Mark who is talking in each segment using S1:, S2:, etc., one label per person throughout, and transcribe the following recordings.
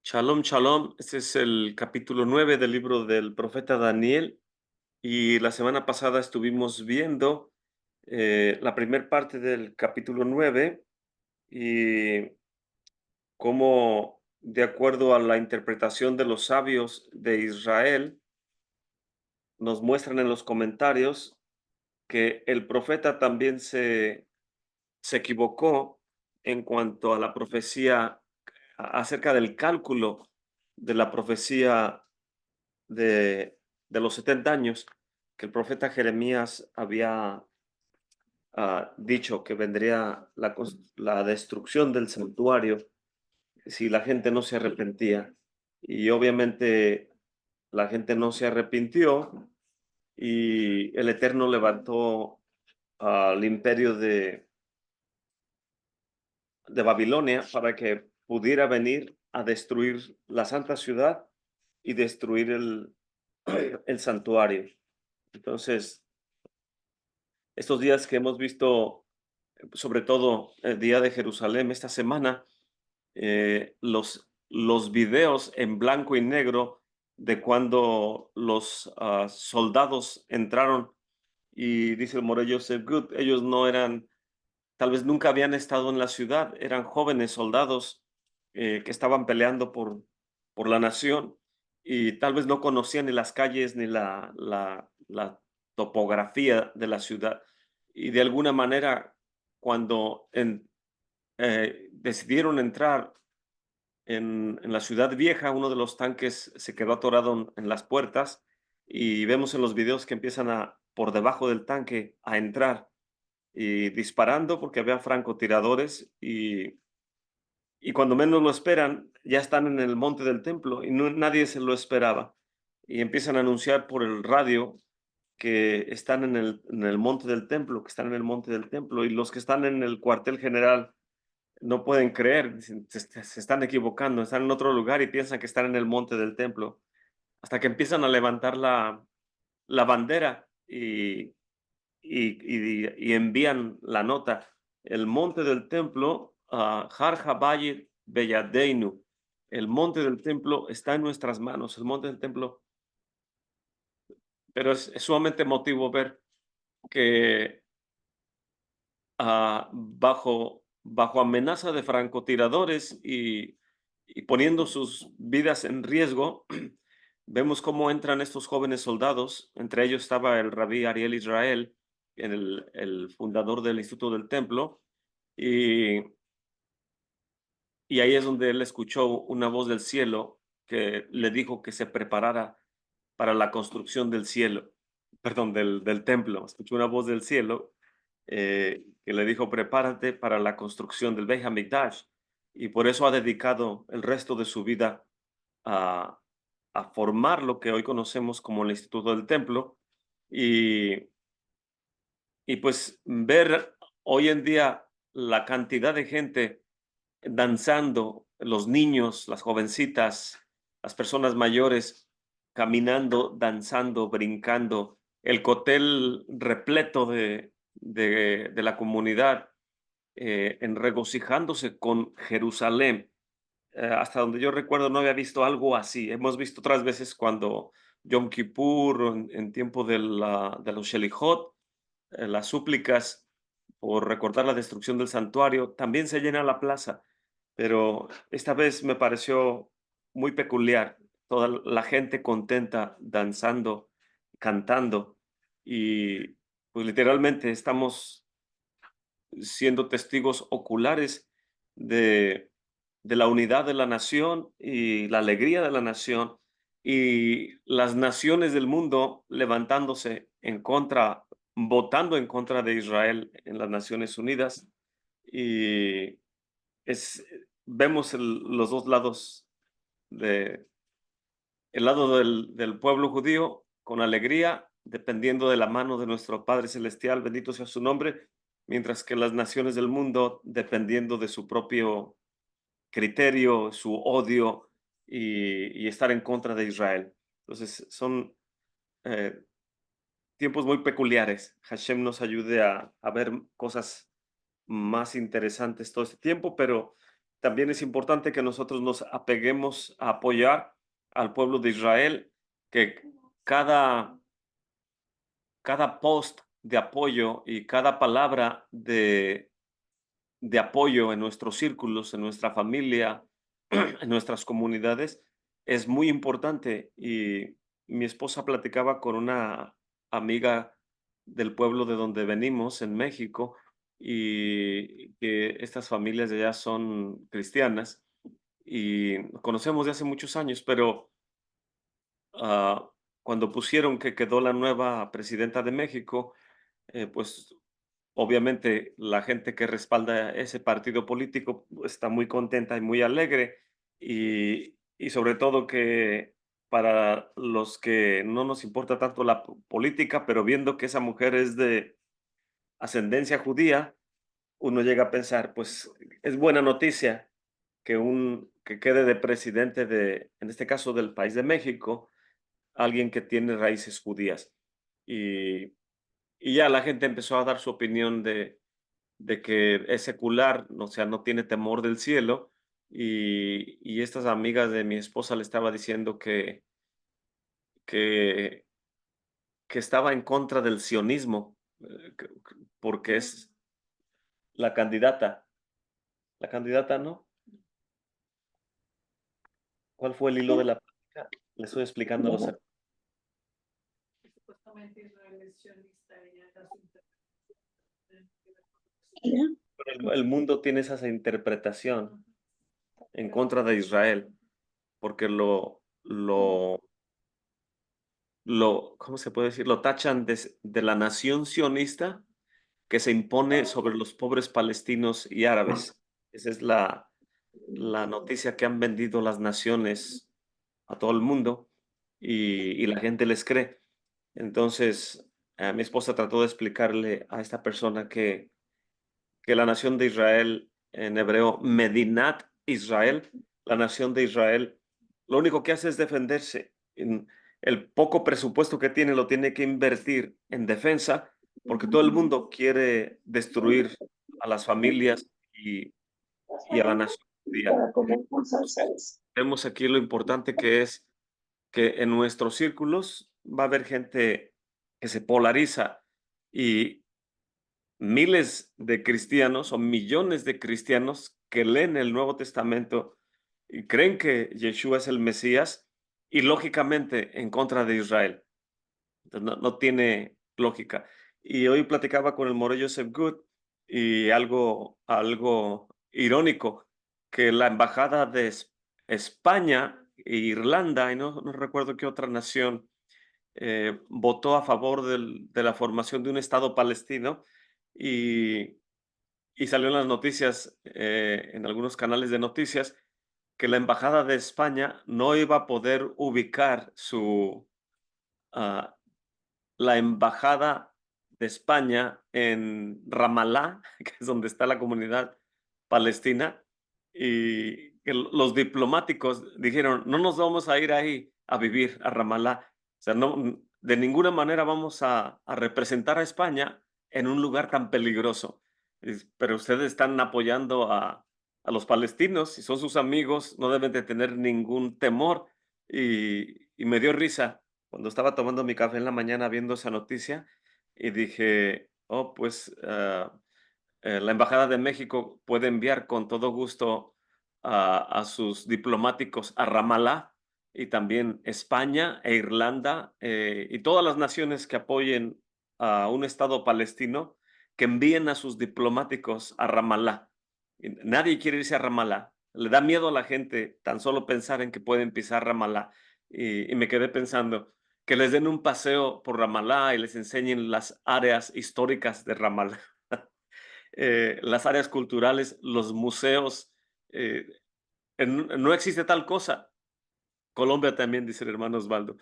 S1: Shalom, shalom. Este es el capítulo 9 del libro del profeta Daniel y la semana pasada estuvimos viendo la primera parte del capítulo 9 y cómo, de acuerdo a la interpretación de los sabios de Israel, nos muestran en los comentarios que el profeta también se equivocó en cuanto a la profecía acerca del cálculo de la profecía de, de los 70 años que el profeta Jeremías había dicho que vendría la destrucción del santuario si la gente no se arrepentía. Y obviamente la gente no se arrepintió y el Eterno levantó al imperio de Babilonia para que pudiera venir a destruir la santa ciudad y destruir el santuario. Entonces, estos días que hemos visto, sobre todo el día de Jerusalén, esta semana, los videos en blanco y negro de cuando los soldados entraron y dice el Morey Joseph Good, ellos no eran, tal vez nunca habían estado en la ciudad, eran jóvenes soldados que estaban peleando por la nación y tal vez no conocían ni las calles ni la topografía de la ciudad. Y de alguna manera, cuando decidieron entrar en la ciudad vieja, uno de los tanques se quedó atorado en las puertas y vemos en los videos que empiezan por debajo del tanque a entrar y disparando porque había francotiradores y cuando menos lo esperan, ya están en el monte del templo y nadie se lo esperaba. Y empiezan a anunciar por el radio que están en el monte del templo, que están en el monte del templo, y los que están en el cuartel general no pueden creer, dicen, se están equivocando, están en otro lugar y piensan que están en el monte del templo, hasta que empiezan a levantar la bandera y envían la nota. El monte del templo, Har Habayit Beyadeinu, el monte del templo está en nuestras manos, el monte del templo, pero es sumamente emotivo ver que bajo amenaza de francotiradores y poniendo sus vidas en riesgo, vemos cómo entran estos jóvenes soldados. Entre ellos estaba el rabí Ariel Israel, el fundador del Instituto del Templo, y, y ahí es donde él escuchó una voz del cielo que le dijo que se preparara para la construcción del cielo, perdón, del templo. Escuchó una voz del cielo que le dijo, prepárate para la construcción del Beit HaMikdash. Y por eso ha dedicado el resto de su vida a, a formar lo que hoy conocemos como el Instituto del Templo. Y, y pues ver hoy en día la cantidad de gente danzando, los niños, las jovencitas, las personas mayores, caminando, danzando, brincando, el cóctel repleto de la comunidad en regocijándose con Jerusalén. Hasta donde yo recuerdo no había visto algo así. Hemos visto otras veces cuando Yom Kippur, o en tiempo de los Shelihot, las súplicas por recordar la destrucción del santuario, también se llena la plaza, pero esta vez me pareció muy peculiar, toda la gente contenta, danzando, cantando, y pues literalmente estamos siendo testigos oculares de, de la unidad de la nación y la alegría de la nación y las naciones del mundo levantándose en contra, votando en contra de Israel en las Naciones Unidas. Y es, vemos los dos lados de, el lado del pueblo judío con alegría, dependiendo de la mano de nuestro Padre Celestial, bendito sea su nombre, mientras que las naciones del mundo dependiendo de su propio criterio, su odio y estar en contra de Israel. Entonces, son eh, tiempos muy peculiares. Hashem nos ayude a ver cosas más interesantes todo este tiempo, pero también es importante que nosotros nos apeguemos a apoyar al pueblo de Israel, que cada, cada post de apoyo y cada palabra de apoyo en nuestros círculos, en nuestra familia, en nuestras comunidades, es muy importante. Y mi esposa platicaba con una amiga del pueblo de donde venimos, en México, y que estas familias de allá son cristianas y nos conocemos de hace muchos años, pero cuando pusieron que quedó la nueva presidenta de México, pues obviamente la gente que respalda ese partido político está muy contenta y muy alegre y sobre todo que para los que no nos importa tanto la política, pero viendo que esa mujer es de ascendencia judía, uno llega a pensar, pues es buena noticia que quede de presidente de, en este caso del país de México, alguien que tiene raíces judías. Y, y ya la gente empezó a dar su opinión de que es secular, o sea, no tiene temor del cielo. Y estas amigas de mi esposa le estaba diciendo que, que estaba en contra del sionismo, porque es la candidata. La candidata, ¿no? ¿Cuál fue el hilo de la plática? Le estoy explicando los
S2: Supuestamente Israel es sionista y ella da su interpretación.
S1: el mundo tiene esa interpretación en contra de Israel, porque ¿cómo se puede decir? Lo tachan de la nación sionista que se impone sobre los pobres palestinos y árabes. Esa es la noticia que han vendido las naciones a todo el mundo y la gente les cree. Entonces, mi esposa trató de explicarle a esta persona que la nación de Israel, en hebreo, Medinat Israel, la nación de Israel, lo único que hace es defenderse. El poco presupuesto que tiene lo tiene que invertir en defensa, porque todo el mundo quiere destruir a las familias y a la nación judía. Vemos aquí lo importante que es que en nuestros círculos va a haber gente que se polariza y miles de cristianos o millones de cristianos que leen el Nuevo Testamento y creen que Yeshua es el Mesías y lógicamente en contra de Israel. Entonces, no tiene lógica. Y hoy platicaba con el Morello Joseph Good y algo irónico, que la embajada de España e Irlanda, y no recuerdo qué otra nación, votó a favor de la formación de un Estado palestino y, y salió en las noticias, en algunos canales de noticias, que la embajada de España no iba a poder ubicar ah, la embajada de España en Ramallah, que es donde está la comunidad palestina, y que los diplomáticos dijeron, no nos vamos a ir ahí a vivir a Ramallah. O sea, no, de ninguna manera vamos a representar a España en un lugar tan peligroso. Pero ustedes están apoyando a los palestinos y son sus amigos, no deben de tener ningún temor. Y me dio risa cuando estaba tomando mi café en la mañana viendo esa noticia y dije, oh, pues la Embajada de México puede enviar con todo gusto a sus diplomáticos a Ramallah y también España e Irlanda y todas las naciones que apoyen a un Estado palestino que envíen a sus diplomáticos a Ramallah. Y nadie quiere irse a Ramallah. Le da miedo a la gente tan solo pensar en que pueden pisar Ramallah. Y me quedé pensando que les den un paseo por Ramallah y les enseñen las áreas históricas de Ramallah. Las áreas culturales, los museos. eh, no existe tal cosa. Colombia también, dice el hermano Osvaldo.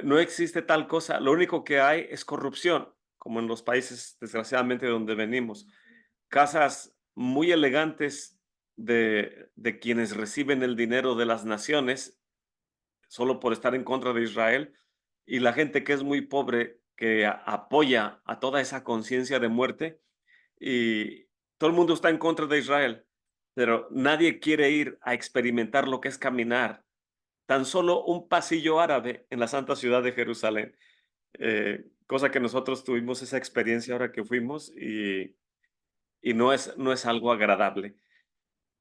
S1: No existe tal cosa. Lo único que hay es corrupción, como en los países, desgraciadamente, de donde venimos. Casas muy elegantes de quienes reciben el dinero de las naciones solo por estar en contra de Israel, y la gente que es muy pobre, que apoya a toda esa conciencia de muerte, y todo el mundo está en contra de Israel. pero nadie quiere ir a experimentar lo que es caminar tan solo un pasillo árabe en la santa ciudad de Jerusalén. Cosa que nosotros tuvimos esa experiencia ahora que fuimos y no es algo agradable.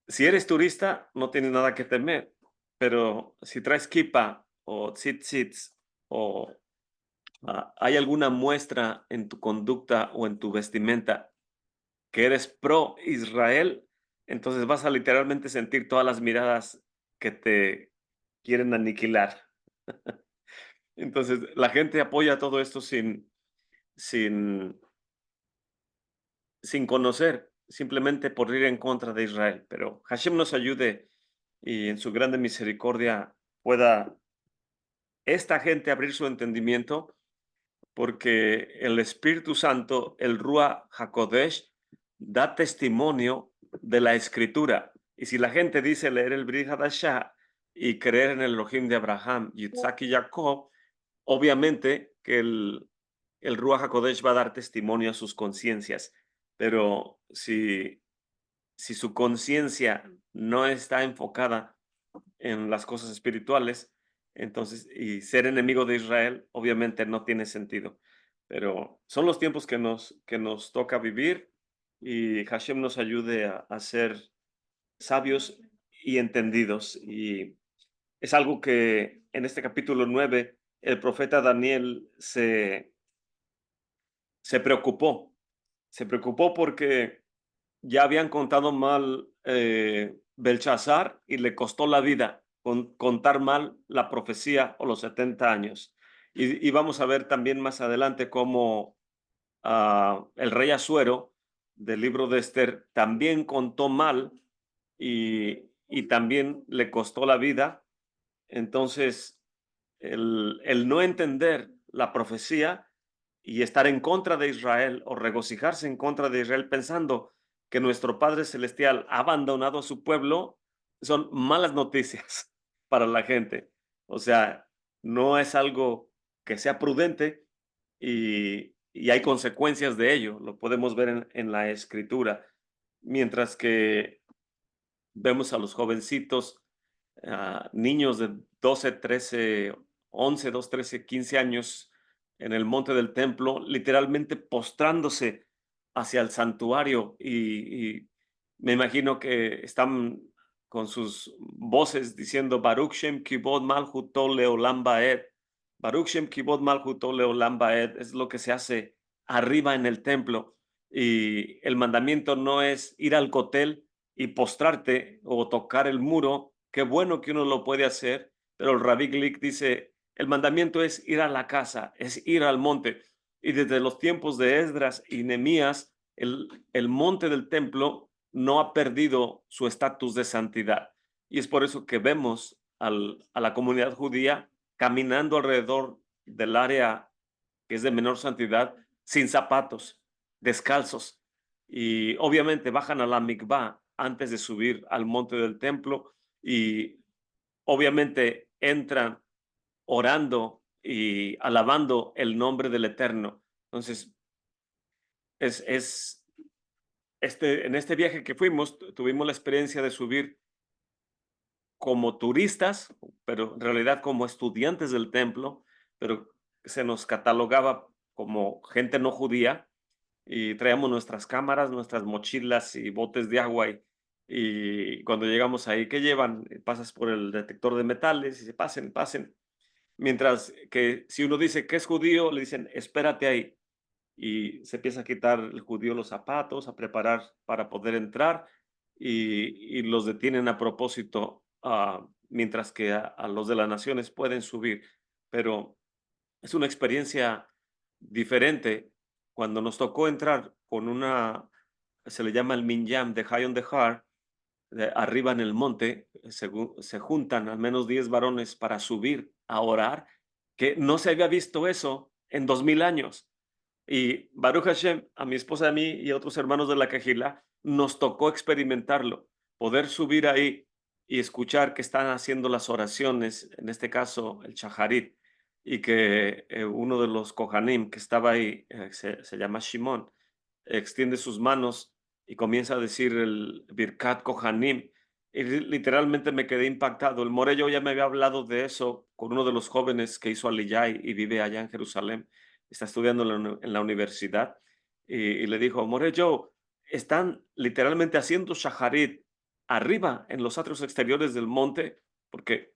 S1: Si eres turista, no tienes nada que temer, pero si traes kipa o tzitzits o hay alguna muestra en tu conducta o en tu vestimenta que eres pro Israel, entonces vas a literalmente sentir todas las miradas que te quieren aniquilar. Entonces, la gente apoya todo esto sin, sin conocer, simplemente por ir en contra de Israel. Pero Hashem nos ayude y en su grande misericordia pueda esta gente abrir su entendimiento, porque el Espíritu Santo, el Ruach HaKodesh, da testimonio de la Escritura. Y si la gente dice leer el Brit Hadashah y creer en el Elohim de Abraham, Yitzhak y Jacob, obviamente que el Ruach HaKodesh va a dar testimonio a sus conciencias. Pero si su conciencia no está enfocada en las cosas espirituales, entonces, y ser enemigo de Israel, obviamente no tiene sentido. Pero son los tiempos que nos toca vivir y Hashem nos ayude a ser sabios y entendidos. Y es algo que en este capítulo 9 el profeta Daniel se preocupó. Se preocupó porque ya habían contado mal Belshazzar y le costó la vida contar mal la profecía o los 70 años. Y vamos a ver también más adelante cómo el rey Asuero del libro de Esther también contó mal y también le costó la vida. Entonces, el no entender la profecía y estar en contra de Israel o regocijarse en contra de Israel pensando que nuestro Padre Celestial ha abandonado a su pueblo, son malas noticias para la gente. O sea, no es algo que sea prudente y hay consecuencias de ello. Lo podemos ver en la escritura. Mientras que vemos a los jovencitos, niños de 12, 13, 11, 2, 13, 15 años en el monte del templo, literalmente postrándose hacia el santuario y me imagino que están con sus voces diciendo Baruch Shem Kibod Malchut Leolam Baed. Baruch Shem Kibod Malchut Leolam Baed es lo que se hace arriba en el templo y el mandamiento no es ir al cotel y postrarte o tocar el muro. Qué bueno que uno lo puede hacer, pero el Rabbi Glick dice, el mandamiento es ir a la casa, es ir al monte. Y desde los tiempos de Esdras y Nehemías, el monte del templo no ha perdido su estatus de santidad. Y es por eso que vemos a la comunidad judía caminando alrededor del área que es de menor santidad, sin zapatos, descalzos. Y obviamente bajan a la mikvah antes de subir al monte del templo y obviamente entran orando y alabando el nombre del Eterno. Entonces, es en este viaje que fuimos, tuvimos la experiencia de subir como turistas, pero en realidad como estudiantes del templo, pero se nos catalogaba como gente no judía y traíamos nuestras cámaras, nuestras mochilas y botes de agua y cuando llegamos ahí, ¿qué llevan? Pasas por el detector de metales y se pasen, pasen. Mientras que si uno dice que es judío, le dicen, espérate ahí. Y se empieza a quitar el judío los zapatos, a preparar para poder entrar y los detienen a propósito, mientras que a los de las naciones pueden subir. Pero es una experiencia diferente. Cuando nos tocó entrar con se le llama el Minyan de High on the Heart, arriba en el monte, se juntan al menos 10 varones para subir a orar, que no se había visto eso en 2000 años. Y Baruch Hashem, a mi esposa, a mí y a otros hermanos de la Cajila, nos tocó experimentarlo, poder subir ahí y escuchar que están haciendo las oraciones, en este caso el Shaharit, y que uno de los Kohanim que estaba ahí, se llama Shimon, extiende sus manos y comienza a decir el Birkat Kohanim, y literalmente me quedé impactado. El Morello ya me había hablado de eso con uno de los jóvenes que hizo Aliyah y vive allá en Jerusalén, está estudiando en la universidad, y le dijo, Morello, están literalmente haciendo shaharit arriba en los atrios exteriores del monte, porque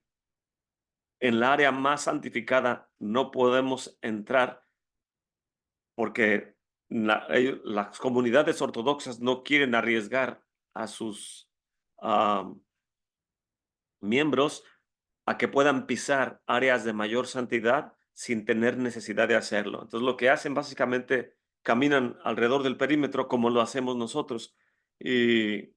S1: en la área más santificada no podemos entrar porque las comunidades ortodoxas no quieren arriesgar a sus am, miembros a que puedan pisar áreas de mayor santidad sin tener necesidad de hacerlo. Entonces, lo que hacen básicamente caminan alrededor del perímetro como lo hacemos nosotros. Y,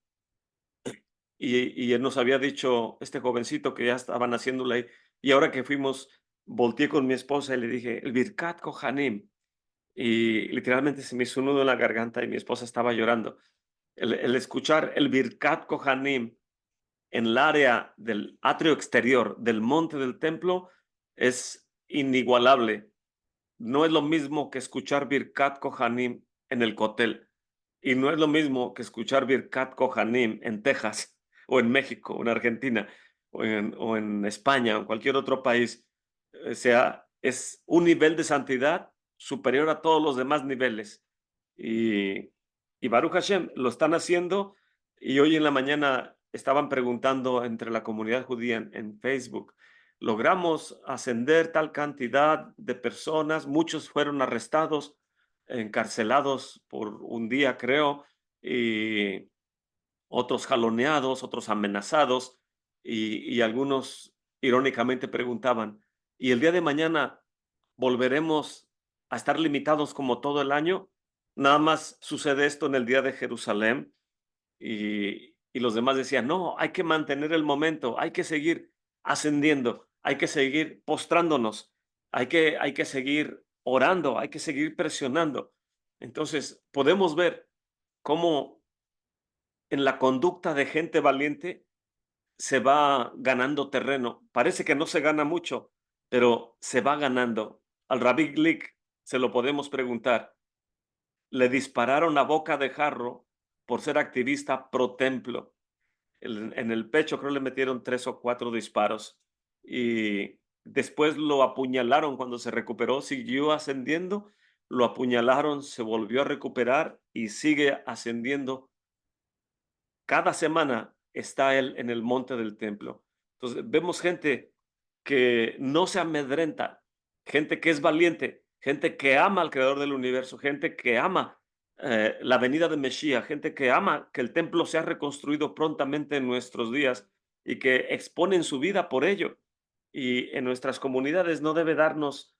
S1: y él nos había dicho, este jovencito, que ya estaban haciéndolo ahí. Y ahora que fuimos, volteé con mi esposa y le dije, el Birkat Kohanim. Y literalmente se me hizo un nudo en la garganta y mi esposa estaba llorando. El escuchar el Birkat Kohanim en el área del atrio exterior del monte del templo es inigualable. No es lo mismo que escuchar Birkat Kohanim en el Cotel, y no es lo mismo que escuchar Birkat Kohanim en Texas, o en México, o en Argentina, o en España, o en cualquier otro país. O sea, es un nivel de santidad superior a todos los demás niveles. Y, y Baruch Hashem lo están haciendo, y hoy en la mañana estaban preguntando entre la comunidad judía en Facebook, logramos ascender tal cantidad de personas, muchos fueron arrestados, encarcelados por un día, creo, y otros jaloneados, otros amenazados, y algunos irónicamente preguntaban, ¿y el día de mañana volveremos a estar limitados como todo el año? Nada más sucede esto en el día de Jerusalén. Y los demás decían, no, hay que mantener el momento, hay que seguir ascendiendo, hay que seguir postrándonos, hay que seguir orando, hay que seguir presionando. Entonces, podemos ver cómo en la conducta de gente valiente se va ganando terreno. Parece que no se gana mucho, pero se va ganando. Al Rabbi Glick se lo podemos preguntar. Le dispararon a boca de jarro por ser activista pro templo. En el pecho creo le metieron 3 o 4 disparos, y después lo apuñalaron cuando se recuperó, siguió ascendiendo, lo apuñalaron, se volvió a recuperar y sigue ascendiendo. Cada semana está él en el monte del templo. Entonces, vemos gente que no se amedrenta, gente que es valiente, gente que ama al creador del universo, gente que ama la venida de Mesías, gente que ama que el templo sea reconstruido prontamente en nuestros días y que exponen su vida por ello. Y en nuestras comunidades no debe darnos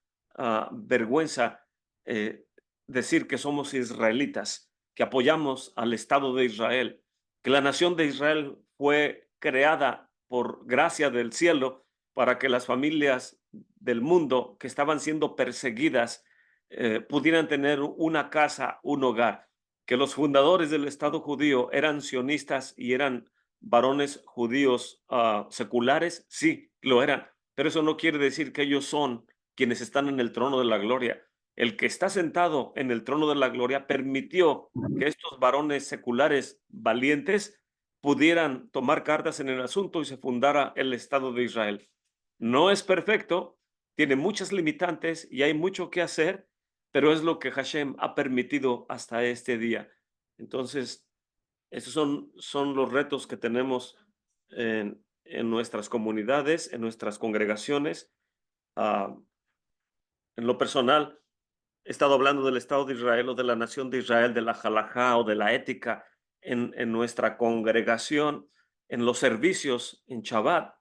S1: vergüenza eh, decir que somos israelitas, que apoyamos al Estado de Israel, que la nación de Israel fue creada por gracia del cielo para que las familias del mundo que estaban siendo perseguidas pudieran tener una casa, un hogar, que los fundadores del Estado judío eran sionistas y eran varones judíos seculares, sí, lo eran, pero eso no quiere decir que ellos son quienes están en el trono de la gloria. El que está sentado en el trono de la gloria permitió que estos varones seculares valientes pudieran tomar cartas en el asunto y se fundara el Estado de Israel. No es perfecto, tiene muchas limitantes y hay mucho que hacer, pero es lo que Hashem ha permitido hasta este día. Entonces, esos son los retos que tenemos en nuestras comunidades, en nuestras congregaciones. Ah, en lo personal, he estado hablando del Estado de Israel o de la nación de Israel, de la halajá o de la ética en nuestra congregación, en los servicios, en Shabbat.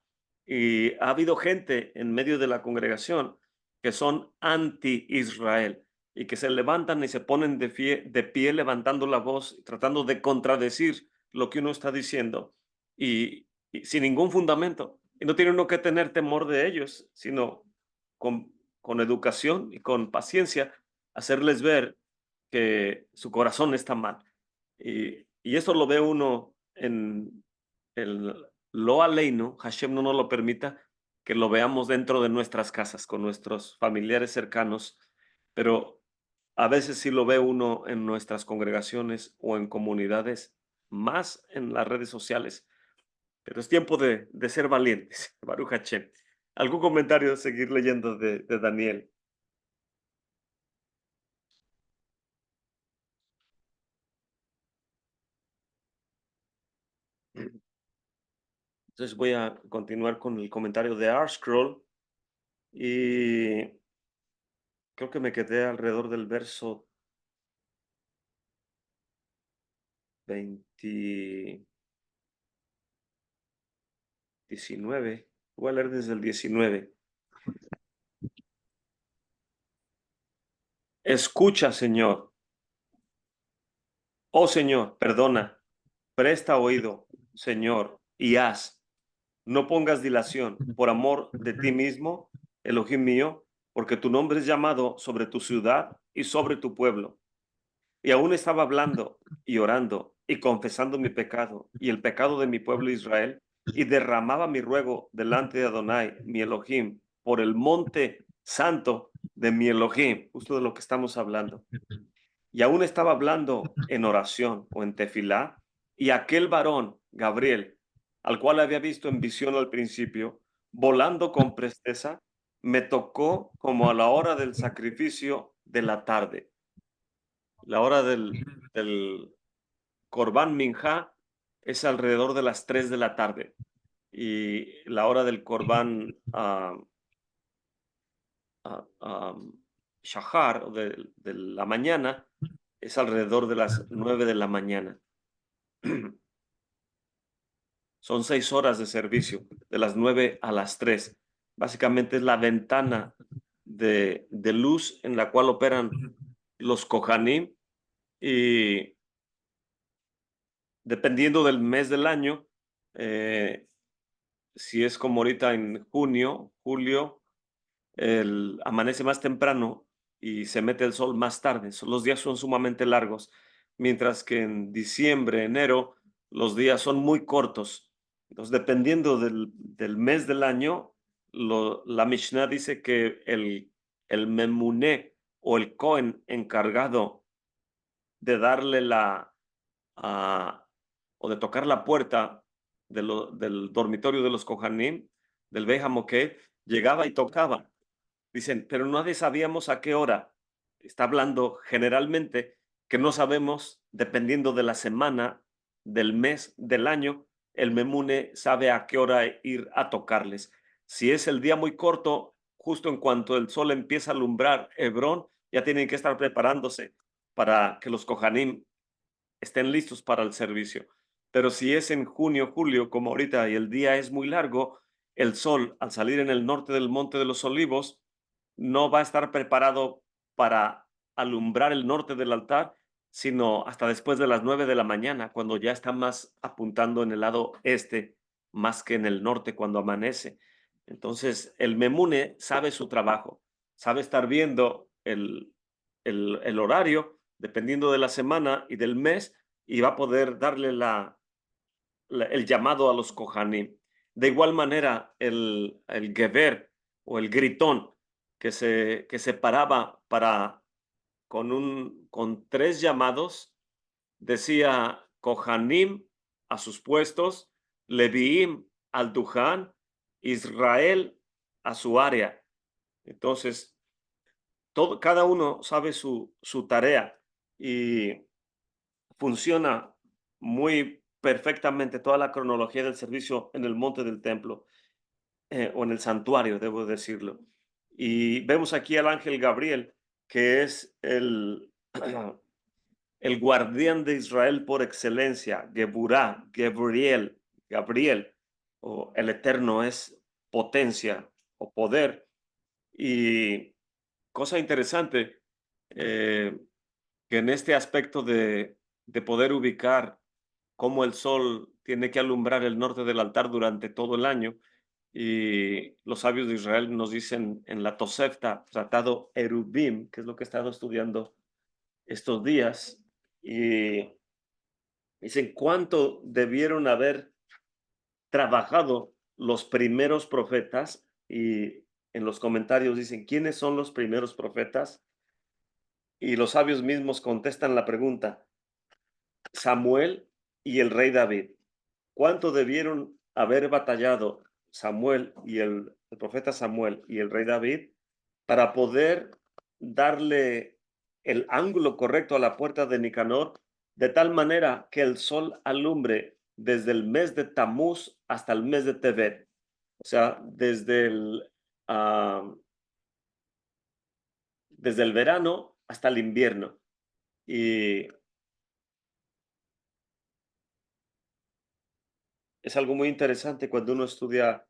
S1: Y ha habido gente en medio de la congregación que son anti-Israel y que se levantan y se ponen de pie levantando la voz, tratando de contradecir lo que uno está diciendo y sin ningún fundamento. Y no tiene uno que tener temor de ellos, sino con, con educación y con paciencia hacerles ver que su corazón está mal. Y eso lo ve uno en el lo aleino, Hashem no nos lo permita, que lo veamos dentro de nuestras casas, con nuestros familiares cercanos, pero A veces sí lo ve uno en nuestras congregaciones o en comunidades, más en las redes sociales, pero es tiempo de ser valientes. Baruch Hashem. ¿Algún comentario de seguir leyendo de Daniel? Entonces voy a continuar con el comentario de ArtScroll y creo que me quedé alrededor del verso 20, 19. Voy a leer desde el 19. Escucha, Señor. Oh Señor, perdona. Presta oído, Señor, y haz. No pongas dilación por amor de ti mismo, Elohim mío, porque tu nombre es llamado sobre tu ciudad y sobre tu pueblo. Y aún estaba hablando y orando y confesando mi pecado y el pecado de mi pueblo Israel, y derramaba mi ruego delante de Adonai, mi Elohim, por el monte santo de mi Elohim, justo de lo que estamos hablando. Y aún estaba hablando en oración o en tefilá, y aquel varón, Gabriel, al cual había visto en visión al principio, volando con presteza, me tocó como a la hora del sacrificio de la tarde. La hora del Corbán Minjá es alrededor de las 3 de la tarde y la hora del Corbán Shahar o de la mañana es alrededor de las 9 de la mañana. Son 6 horas de servicio, de las 9 a las 3. Básicamente es la ventana de luz en la cual operan los Kohanim y dependiendo del mes del año, si es como ahorita en junio, julio, amanece más temprano y se mete el sol más tarde. Los días son sumamente largos, mientras que en diciembre, enero, los días son muy cortos. Entonces, dependiendo del mes del año, la Mishnah dice que el memuné o el Cohen encargado de darle a- o de tocar la puerta del dormitorio de los Kohanim, del Beit HaMoked, llegaba y tocaba. Dicen, pero nadie sabíamos a qué hora. Está hablando generalmente que no sabemos, dependiendo de la semana, del mes, del año, el memune sabe a qué hora ir a tocarles. Si es el día muy corto, justo en cuanto el sol empieza a alumbrar Hebrón, ya tienen que estar preparándose para que los Kohanim estén listos para el servicio. Pero si es en junio, julio, como ahorita, y el día es muy largo, el sol, al salir en el norte del Monte de los Olivos, no va a estar preparado para alumbrar el norte del altar, sino hasta después de las 9 de la mañana, cuando ya está más apuntando en el lado este, más que en el norte cuando amanece. Entonces, el memune sabe su trabajo, sabe estar viendo el horario, dependiendo de la semana y del mes, y va a poder darle el llamado a los Kohanim. De igual manera, el Geber o el gritón que se paraba con 3 llamados, decía Kohanim a sus puestos, Leviim al Duján, Israel a su área. Entonces, cada uno sabe su tarea y funciona muy perfectamente toda la cronología del servicio en el monte del templo, o en el santuario, debo decirlo. Y vemos aquí al ángel Gabriel, que es el guardián de Israel por excelencia, Geburá, Gabriel, o el Eterno es potencia o poder. Y cosa interesante, que en este aspecto de poder ubicar cómo el sol tiene que alumbrar el norte del altar durante todo el año, y los sabios de Israel nos dicen en la Tosefta, tratado Erubim, que es lo que he estado estudiando estos días, y dicen cuánto debieron haber trabajado los primeros profetas, y en los comentarios dicen, ¿quiénes son los primeros profetas? y los sabios mismos contestan la pregunta, Samuel y el rey David. ¿Cuánto debieron haber batallado Samuel y el profeta Samuel y el rey David para poder darle el ángulo correcto a la puerta de Nicanor, de tal manera que el sol alumbre desde el mes de Tamuz hasta el mes de Tevet? O sea, ah, desde el verano hasta el invierno. Y es algo muy interesante cuando uno estudia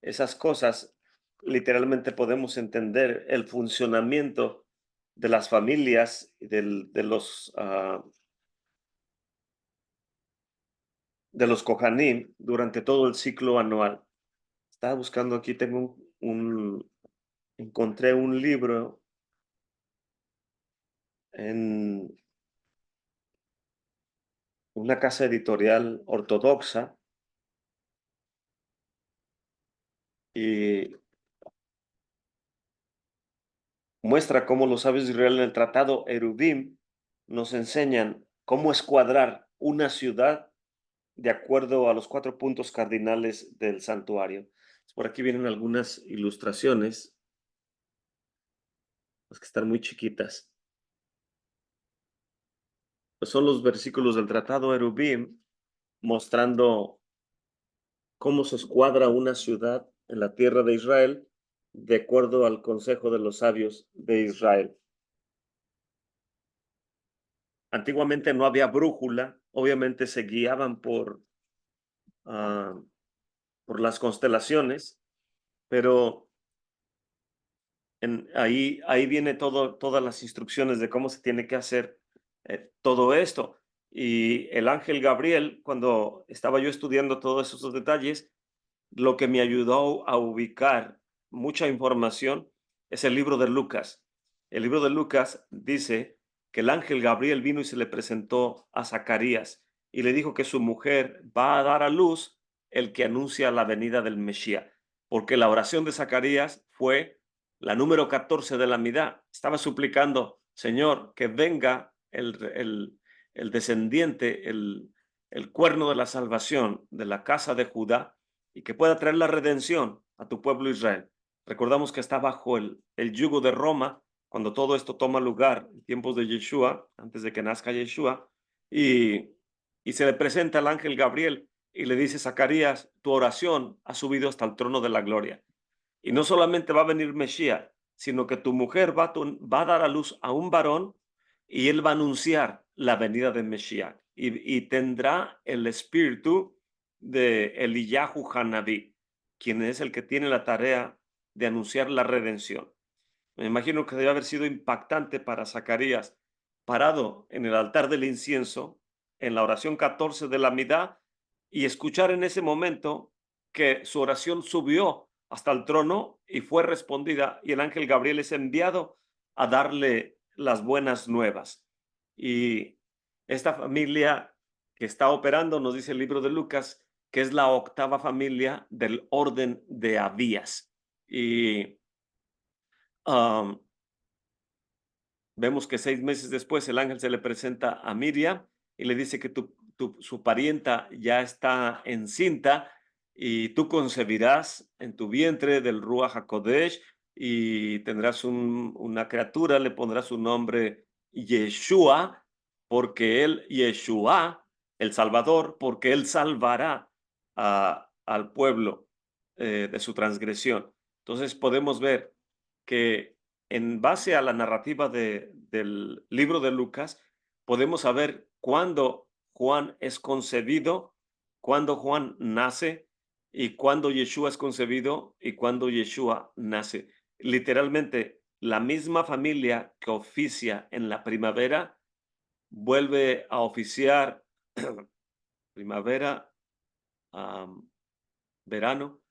S1: esas cosas, literalmente podemos entender el funcionamiento de las familias, y de los Kohanim durante todo el ciclo anual. Estaba buscando aquí, encontré un libro en una casa editorial ortodoxa y muestra cómo los sabios de Israel en el tratado Eruvim nos enseñan cómo escuadrar una ciudad de acuerdo a los 4 puntos cardinales del santuario. Por aquí vienen algunas ilustraciones, las que están muy chiquitas. Pues son los versículos del tratado Eruvim mostrando cómo se escuadra una ciudad en la tierra de Israel de acuerdo al consejo de los sabios de Israel. Antiguamente no había brújula, obviamente se guiaban ah, por las constelaciones, pero ahí viene todas las instrucciones de cómo se tiene que hacer todo esto. Y el ángel Gabriel, cuando estaba yo estudiando todos esos detalles, lo que me ayudó a ubicar mucha información es el libro de Lucas. El libro de Lucas dice que el ángel Gabriel vino y se le presentó a Zacarías y le dijo que su mujer va a dar a luz el que anuncia la venida del Mesías, porque la oración de Zacarías fue la número 14 de la Midá. Estaba suplicando, Señor, que venga el descendiente, el cuerno de la salvación de la casa de Judá y que pueda traer la redención a tu pueblo Israel. Recordamos que está bajo el yugo de Roma cuando todo esto toma lugar en tiempos de Yeshua, antes de que nazca Yeshua, y, y se le presenta al ángel Gabriel y le dice, Zacarías, tu oración ha subido hasta el trono de la gloria. Y no solamente va a venir Mesías, sino que tu mujer va a dar a luz a un varón y él va a anunciar la venida de Mesías y tendrá el espíritu de Eliyahu Hanabí, quien es el que tiene la tarea de anunciar la redención. Me imagino que debe haber sido impactante para Zacarías, parado en el altar del incienso, en la oración 14 de la Midá, y escuchar en ese momento que su oración subió hasta el trono y fue respondida, y el ángel Gabriel es enviado a darle las buenas nuevas. Y esta familia que está operando, nos dice el libro de Lucas, que es la octava familia del orden de Abías. Y um, vemos que 6 meses después el ángel se le presenta a Miriam y le dice que su parienta ya está encinta y tú concebirás en tu vientre del Ruach HaKodesh y tendrás una criatura, le pondrás su nombre Yeshua, porque él, Yeshua, el Salvador, porque él salvará al pueblo de su transgresión. Entonces podemos ver que en base a la narrativa del libro de Lucas, podemos saber cuándo Juan es concebido, cuándo Juan nace y cuándo Yeshua es concebido y cuándo Yeshua nace. Literalmente, la misma familia que oficia en la primavera vuelve a oficiar primavera, verano.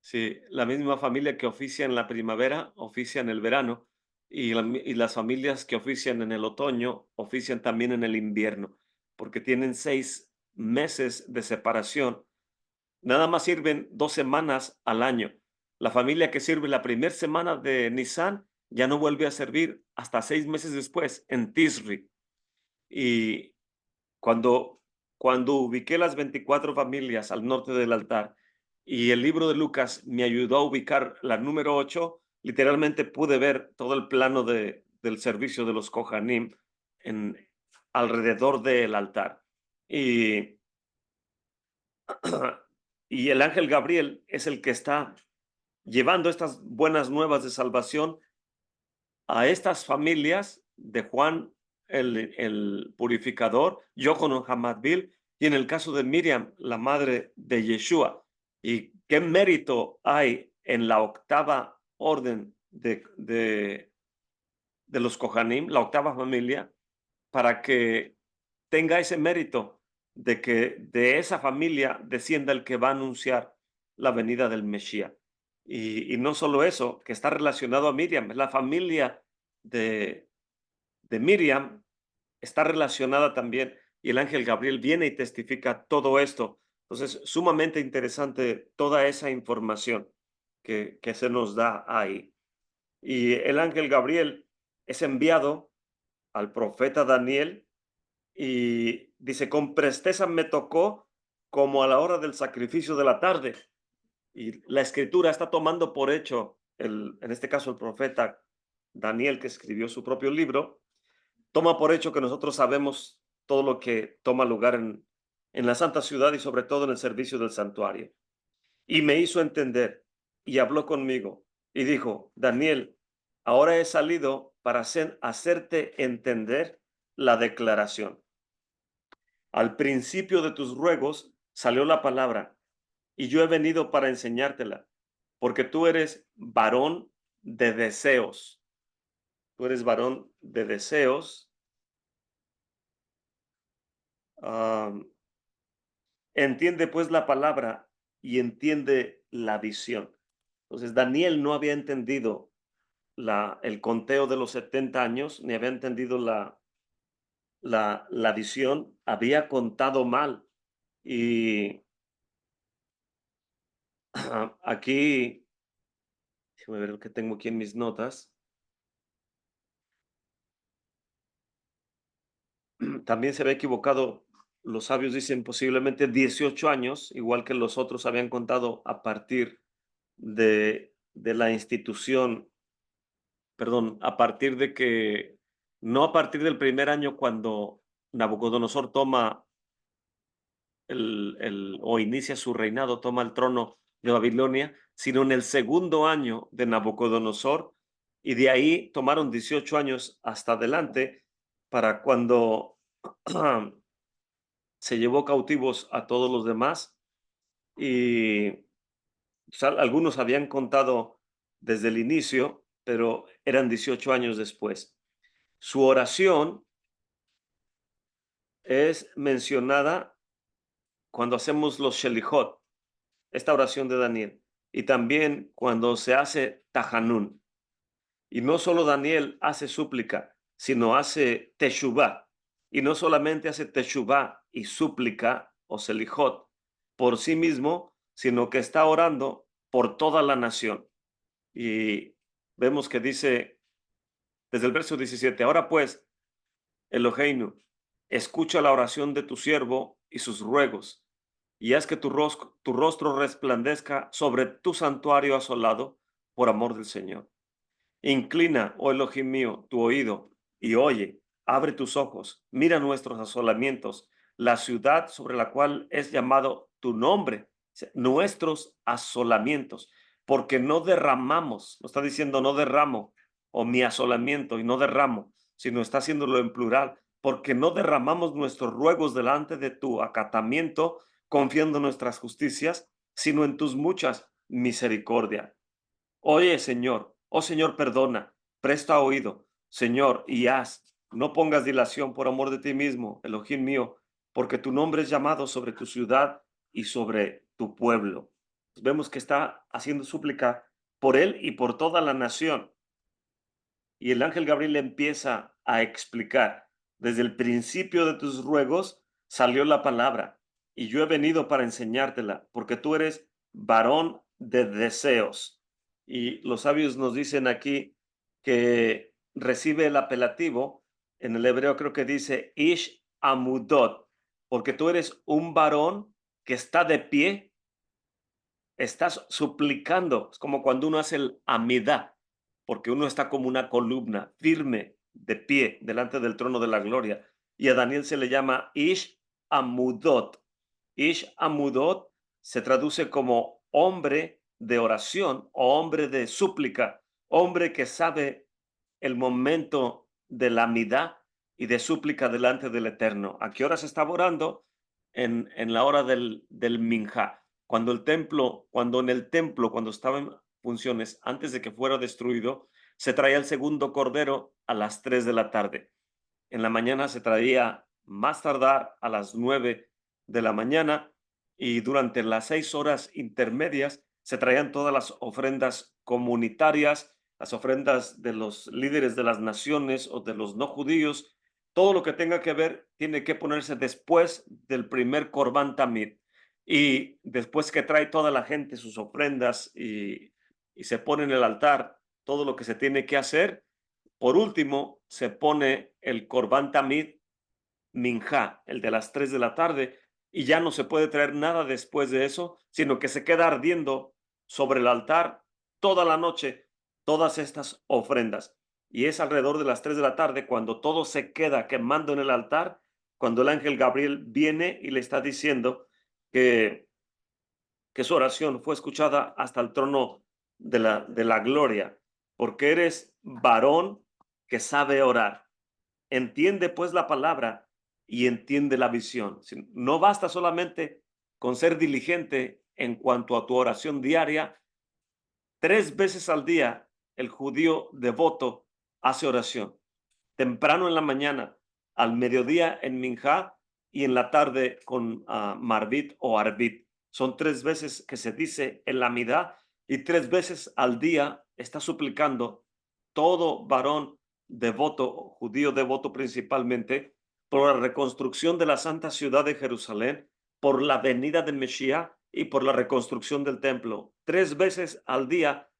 S1: Sí, la misma familia que oficia en la primavera, oficia en el verano, y las familias que ofician en el otoño, ofician también en el invierno, porque tienen 6 meses de separación. Nada más sirven 2 semanas al año. La familia que sirve la primera semana de Nisan ya no vuelve a servir hasta 6 meses después en Tisri. Y cuando, cuando ubiqué las 24 familias al norte del altar y el libro de Lucas me ayudó a ubicar la número 8, literalmente pude ver todo el plano del servicio de los Kohanim en, alrededor del altar. Y, y el ángel Gabriel es el que está llevando estas buenas nuevas de salvación a estas familias de Juan el purificador, Yochanan Hamadbil, y en el caso de Miriam, la madre de Yeshua. ¿Y qué mérito hay en la octava orden de los Kohanim, la octava familia, para que tenga ese mérito de que de esa familia descienda el que va a anunciar la venida del Mesías? Y no solo eso, que está relacionado a Miriam, es la familia de, de Miriam, está relacionada también, y el ángel Gabriel viene y testifica todo esto. Entonces, sumamente interesante toda esa información que se nos da ahí. Y el ángel Gabriel es enviado al profeta Daniel y dice, con presteza me tocó como a la hora del sacrificio de la tarde. Y la escritura está tomando por hecho, en este caso el profeta Daniel, que escribió su propio libro, toma por hecho que nosotros sabemos todo lo que toma lugar en la santa ciudad y sobre todo en el servicio del santuario. Y me hizo entender y habló conmigo y dijo, Daniel, ahora he salido para hacerte entender la declaración. Al principio de tus ruegos salió la palabra y yo he venido para enseñártela, porque tú eres varón de deseos. Tú eres varón de deseos. Am, entiende pues la palabra y entiende la visión. Entonces Daniel no había entendido el conteo de los 70 años, ni había entendido la visión, había contado mal. Y aquí, déjame ver lo que tengo aquí en mis notas. También se había equivocado. Los sabios dicen posiblemente 18 años, igual que los otros habían contado a partir de la institución, perdón, a partir de que, no a partir del primer año cuando Nabucodonosor toma o inicia su reinado, toma el trono de Babilonia, sino en el segundo año de Nabucodonosor, y de ahí tomaron 18 años hasta adelante para cuando se llevó cautivos a todos los demás y algunos habían contado desde el inicio, pero eran 18 años después. Su oración es mencionada cuando hacemos los Shelihot, esta oración de Daniel, y también cuando se hace Tajanún. Y no solo Daniel hace súplica, sino hace Teshuvah. Y no solamente hace Teshuvah y súplica o Selijot por sí mismo, sino que está orando por toda la nación. Y vemos que dice desde el verso 17, ahora pues, Eloheinu, escucha la oración de tu siervo y sus ruegos, y haz que tu rostro resplandezca sobre tu santuario asolado por amor del Señor. Inclina, oh Elohim mío, tu oído y oye, abre tus ojos, mira nuestros asolamientos, la ciudad sobre la cual es llamado tu nombre, nuestros asolamientos, porque no derramamos, no está diciendo no derramo o mi asolamiento y no derramo, sino está haciéndolo en plural, porque no derramamos nuestros ruegos delante de tu acatamiento, confiando en nuestras justicias, sino en tus muchas misericordias. Oye, Señor, oh Señor, perdona, presta oído, Señor, y haz, no pongas dilación por amor de ti mismo, Elohim mío, porque tu nombre es llamado sobre tu ciudad y sobre tu pueblo. Vemos que está haciendo súplica por él y por toda la nación. Y el ángel Gabriel empieza a explicar, desde el principio de tus ruegos salió la palabra, y yo he venido para enseñártela, porque tú eres varón de deseos. Y los sabios nos dicen aquí que recibe el apelativo, en el hebreo creo que dice Ish Amudot, porque tú eres un varón que está de pie, estás suplicando, es como cuando uno hace el amidá, porque uno está como una columna firme de pie delante del trono de la gloria. Y a Daniel se le llama Ish Amudot. Ish Amudot se traduce como hombre de oración o hombre de súplica, hombre que sabe el momento de la amidad y de súplica delante del Eterno. ¿A qué hora se estaba orando? En la hora del minjá. Cuando en el templo, cuando estaba en funciones, antes de que fuera destruido, se traía el segundo cordero a las 3 de la tarde. En la mañana se traía más tardar a las 9 de la mañana y durante las 6 horas intermedias se traían todas las ofrendas comunitarias, las ofrendas de los líderes de las naciones o de los no judíos. Todo lo que tenga que ver tiene que ponerse después del primer Corban Tamid. Y después que trae toda la gente sus ofrendas y se pone en el altar todo lo que se tiene que hacer, por último, se pone el Corban Tamid Minjá, el de las 3 de la tarde, y ya no se puede traer nada después de eso, sino que se queda ardiendo sobre el altar toda la noche todas estas ofrendas. Y es alrededor de las 3 de la tarde cuando todo se queda quemando en el altar, cuando el ángel Gabriel viene y le está diciendo que, que su oración fue escuchada hasta el trono de la gloria, porque eres varón que sabe orar. Entiende pues la palabra y entiende la visión. No basta solamente con ser diligente en cuanto a tu oración diaria. 3 veces al día el judío devoto hace oración. Temprano en la mañana, al mediodía en Minjá y en la tarde con Marbit o Arbit. Son 3 veces que se dice en la midá y 3 veces al día está suplicando todo varón devoto, judío devoto principalmente, por la reconstrucción de la santa ciudad de Jerusalén, por la venida de Mesías y por la reconstrucción del templo. 3 veces al día,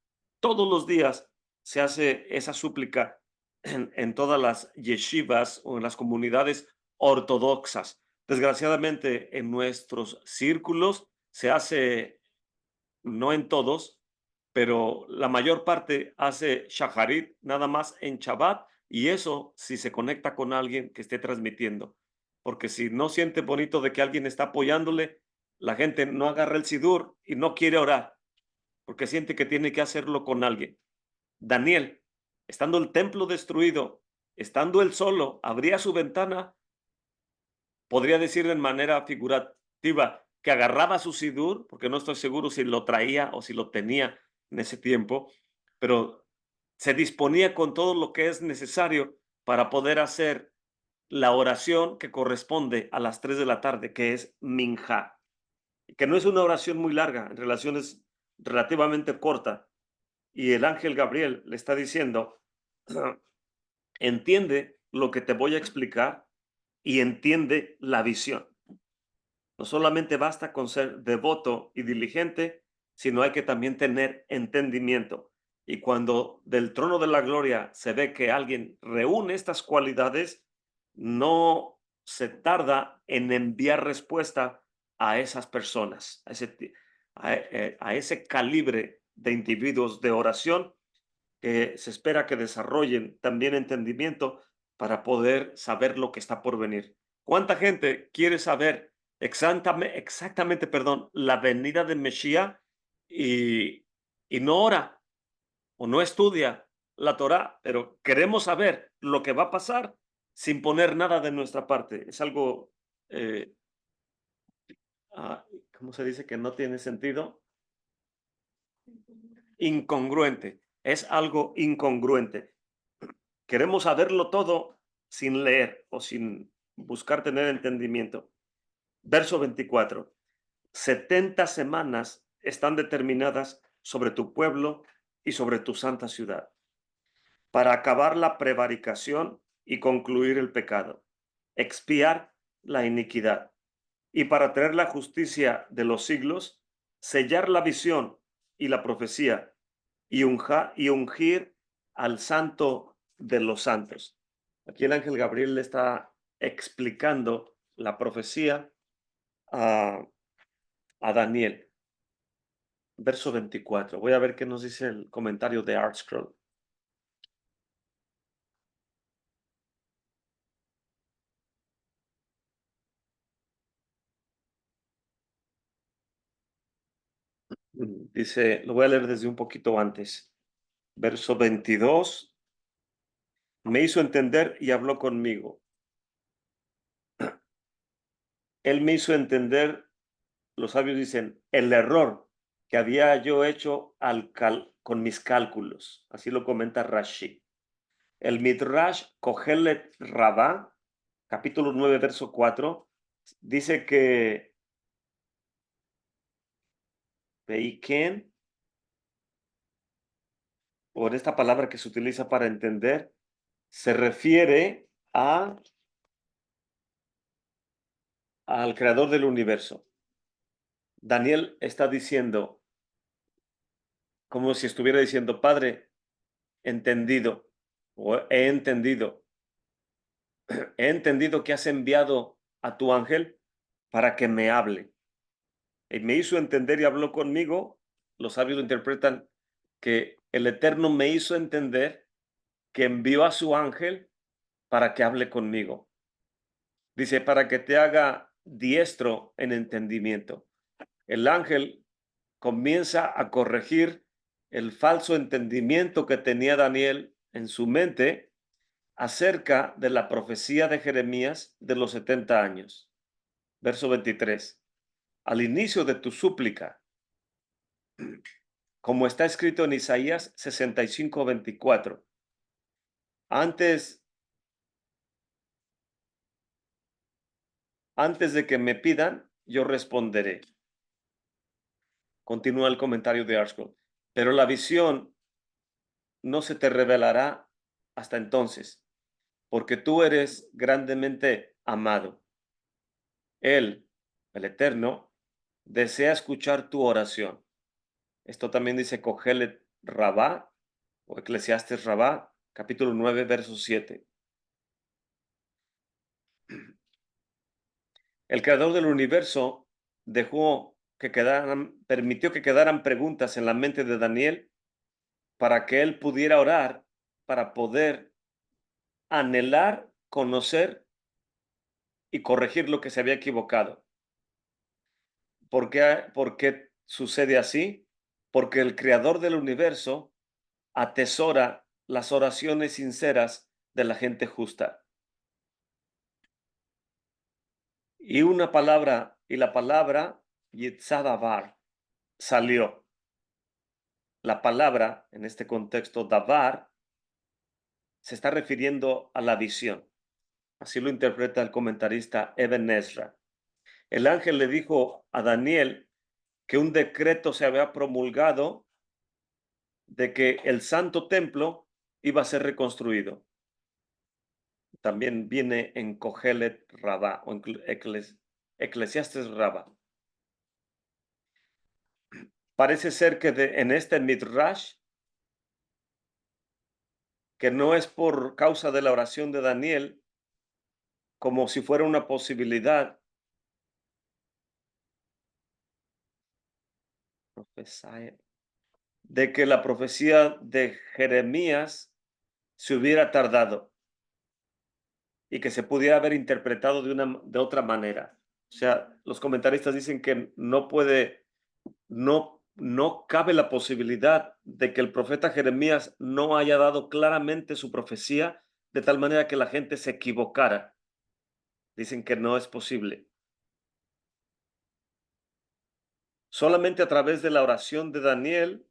S1: todos los días, se hace esa súplica en todas las yeshivas o en las comunidades ortodoxas. Desgraciadamente, en nuestros círculos se hace, no en todos, pero la mayor parte hace shaharit nada más en Shabbat y eso si se conecta con alguien que esté transmitiendo. Porque si no siente bonito de que alguien está apoyándole, la gente no agarra el sidur y no quiere orar porque siente que tiene que hacerlo con alguien. Daniel, estando el templo destruido, estando él solo, abría su ventana, podría decir de manera figurativa que agarraba su sidur, porque no estoy seguro si lo traía o si lo tenía en ese tiempo, pero se disponía con todo lo que es necesario para poder hacer la oración que corresponde a las 3 de la tarde, que es minja, que no es una oración muy larga, en relación es relativamente corta. Y el ángel Gabriel le está diciendo, entiende lo que te voy a explicar y entiende la visión. No solamente basta con ser devoto y diligente, sino hay que también tener entendimiento. Y cuando del trono de la gloria se ve que alguien reúne estas cualidades, no se tarda en enviar respuesta a esas personas, a ese calibre de individuos de oración que se espera que desarrollen también entendimiento para poder saber lo que está por venir. ¿Cuánta gente quiere saber exactamente, perdón, la venida de Mesías y, y no ora o no estudia la Torá, pero queremos saber lo que va a pasar sin poner nada de nuestra parte? Es algo, eh, ¿cómo se dice? Que no tiene sentido. Incongruente. Es algo incongruente. Queremos saberlo todo sin leer o sin buscar tener entendimiento. Verso 24. 70 semanas están determinadas sobre tu pueblo y sobre tu santa ciudad, para acabar la prevaricación y concluir el pecado, expiar la iniquidad, y para traer la justicia de los siglos, sellar la visión y la profecía, y ungir al Santo de los Santos. Aquí el ángel Gabriel le está explicando la profecía a Daniel. Verso 24. Voy a ver qué nos dice el comentario de ArtScroll. Dice, lo voy a leer desde un poquito antes. Verso 22. Me hizo entender y habló conmigo. Él me hizo entender, los sabios dicen, el error que había yo hecho con mis cálculos. Así lo comenta Rashi. El Midrash Kohelet Rabá, capítulo 9, verso 4, dice que Veiken, o en esta palabra que se utiliza para entender, se refiere al creador del universo. Daniel está diciendo, como si estuviera diciendo, Padre, entendido, o he entendido que has enviado a tu ángel para que me hable. Y me hizo entender y habló conmigo. Los sabios lo interpretan que el Eterno me hizo entender que envió a su ángel para que hable conmigo. Dice, para que te haga diestro en entendimiento. El ángel comienza a corregir el falso entendimiento que tenía Daniel en su mente acerca de la profecía de Jeremías de los 70 años. Verso 23. Al inicio de tu súplica, como está escrito en Isaías 65:24. Antes de que me pidan, yo responderé. Continúa el comentario de Arshcroll. Pero la visión no se te revelará hasta entonces, porque tú eres grandemente amado. Él, el Eterno, desea escuchar tu oración. Esto también dice Kohelet Rabá o Eclesiastes Rabá, capítulo 9, verso 7. El creador del universo permitió que quedaran preguntas en la mente de Daniel para que él pudiera orar, para poder anhelar, conocer y corregir lo que se había equivocado. ¿Por qué sucede así? Porque el creador del universo atesora las oraciones sinceras de la gente justa. Y la palabra Yitzhadavar salió. La palabra, en este contexto, Davar, se está refiriendo a la visión. Así lo interpreta el comentarista Eben Ezra. El ángel le dijo a Daniel que un decreto se había promulgado de que el santo templo iba a ser reconstruido. También viene en Kohelet Rabá o en Eclesiastes Rabá. Parece ser que en este Midrash, que no es por causa de la oración de Daniel, como si fuera una posibilidad, de que la profecía de Jeremías se hubiera tardado y que se pudiera haber interpretado de otra manera. O sea, los comentaristas dicen que no cabe la posibilidad de que el profeta Jeremías no haya dado claramente su profecía de tal manera que la gente se equivocara. Dicen que no es posible. Solamente a través de la oración de Daniel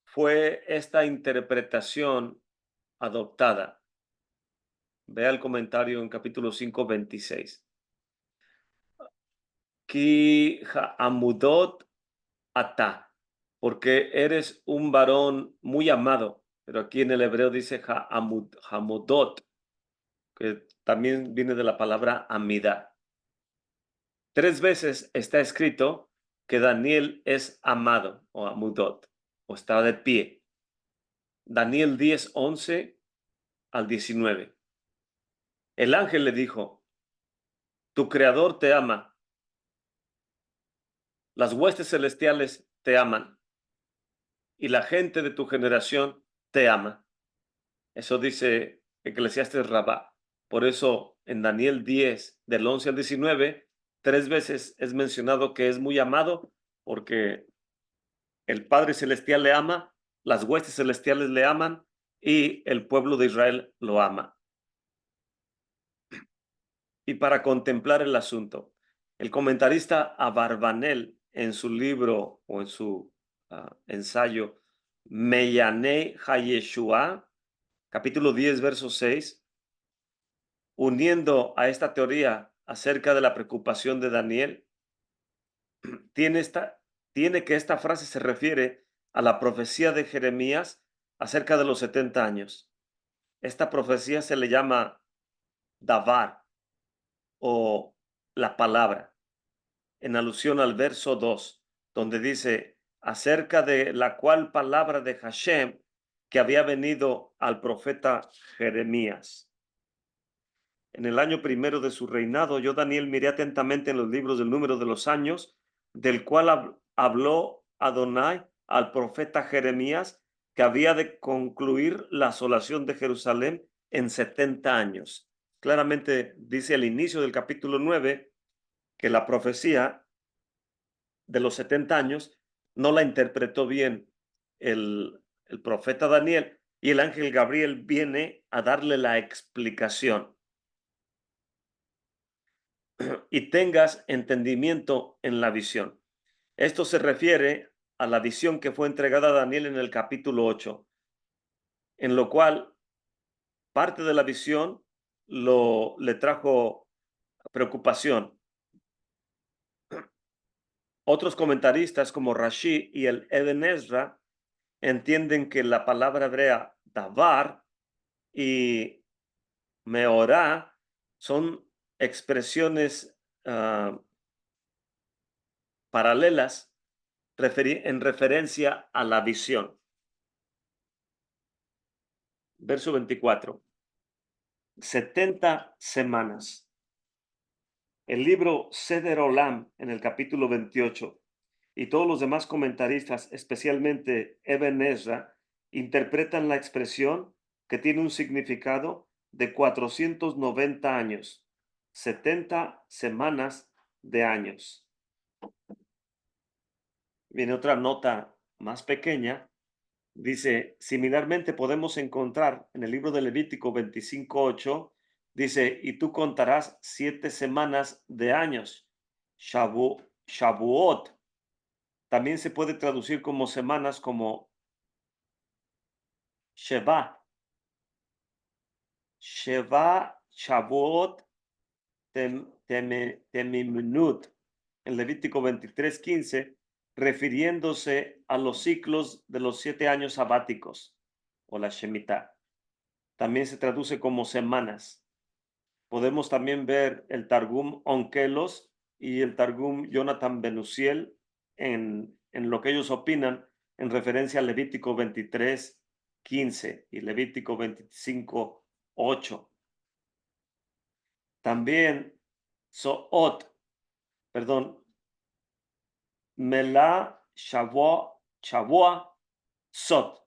S1: fue esta interpretación adoptada. Vea el comentario en capítulo 5, 26. Ki ha'amudot ata, porque eres un varón muy amado, pero aquí en el hebreo dice ha'amudot, que también viene de la palabra amida. 3 veces está escrito que Daniel es amado o amudot, o está de pie. Daniel 10, 11 al 19. El ángel le dijo, tu creador te ama, las huestes celestiales te aman y la gente de tu generación te ama. Eso dice Eclesiastes Rabá. Por eso en Daniel 10, del 11 al 19, 3 veces es mencionado que es muy amado, porque el Padre Celestial le ama, las huestes celestiales le aman y el pueblo de Israel lo ama. Y para contemplar el asunto, el comentarista Abarbanel en su libro o en su ensayo Meyané Hayeshua, capítulo 10, verso 6, uniendo a esta teoría acerca de la preocupación de Daniel, tiene, tiene que esta frase se refiere a la profecía de Jeremías acerca de los 70 años. Esta profecía se le llama Davar o la palabra, en alusión al verso 2, donde dice acerca de la cual palabra de Hashem que había venido al profeta Jeremías. En el año primero de su reinado, yo, Daniel, miré atentamente en los libros del número de los años, del cual habló Adonai al profeta Jeremías, que había de concluir la asolación de Jerusalén en 70 años. Claramente dice al inicio del capítulo 9 que la profecía de los 70 años no la interpretó bien el profeta Daniel, y el ángel Gabriel viene a darle la explicación. Y tengas entendimiento en la visión. Esto se refiere a la visión que fue entregada a Daniel en el capítulo 8, en lo cual parte de la visión le trajo preocupación. Otros comentaristas como Rashi y el Eben Ezra entienden que la palabra hebrea davar y meorá son expresiones paralelas en referencia a la visión. Verso 24. 70 semanas. El libro Seder Olam en el capítulo 28 y todos los demás comentaristas, especialmente Eben Ezra, interpretan la expresión que tiene un significado de 490 años, 70 semanas de años. Viene otra nota más pequeña. Dice, similarmente podemos encontrar en el libro de Levítico 25:8, dice, y tú contarás 7 semanas de años, Shavuot. También se puede traducir como semanas como Sheva, Shavuot, Temimnut, en Levítico 23:15, refiriéndose a los ciclos de los 7 años sabáticos o la Shemitah. También se traduce como semanas. Podemos también ver el Targum Onkelos y el Targum Jonathan Benusiel en lo que ellos opinan en referencia a Levítico 23:15 y Levítico 25:8. También Melá Shavua Sot.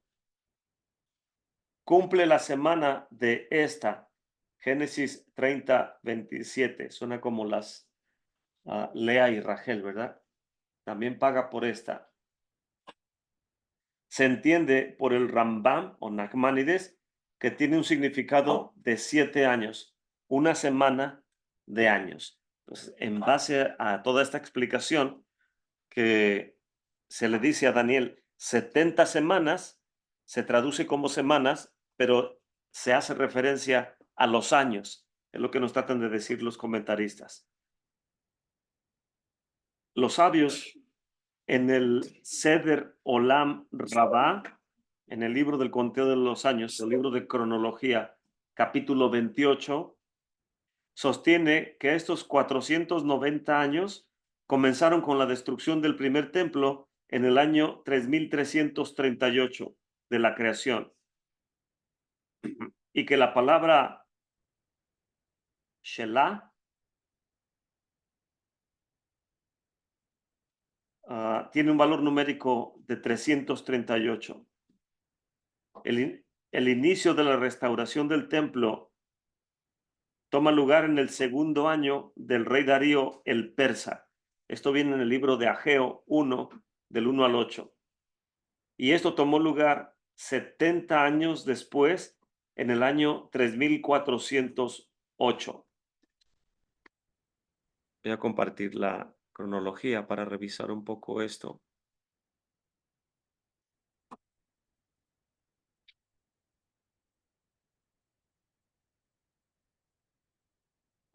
S1: Cumple la semana de esta. Génesis 30:27. Suena como las Lea y Rachel, ¿verdad? También paga por esta. Se entiende por el Rambam o Nachmanides que tiene un significado de 7 años, una semana de años. Entonces, en base a toda esta explicación que se le dice a Daniel, 70 semanas, se traduce como semanas, pero se hace referencia a los años. Es lo que nos tratan de decir los comentaristas. Los sabios en el Seder Olam Rabá, en el libro del conteo de los años, el libro de cronología, capítulo 28, sostiene que estos 490 años comenzaron con la destrucción del primer templo en el año 3338 de la creación. y que la palabra Shelah tiene un valor numérico de 338. El inicio de la restauración del templo toma lugar en el segundo año del rey Darío el Persa. Esto viene en el libro de Ageo 1, del 1 al 8. Y esto tomó lugar 70 años después, en el año 3408. Voy a compartir la cronología para revisar un poco esto.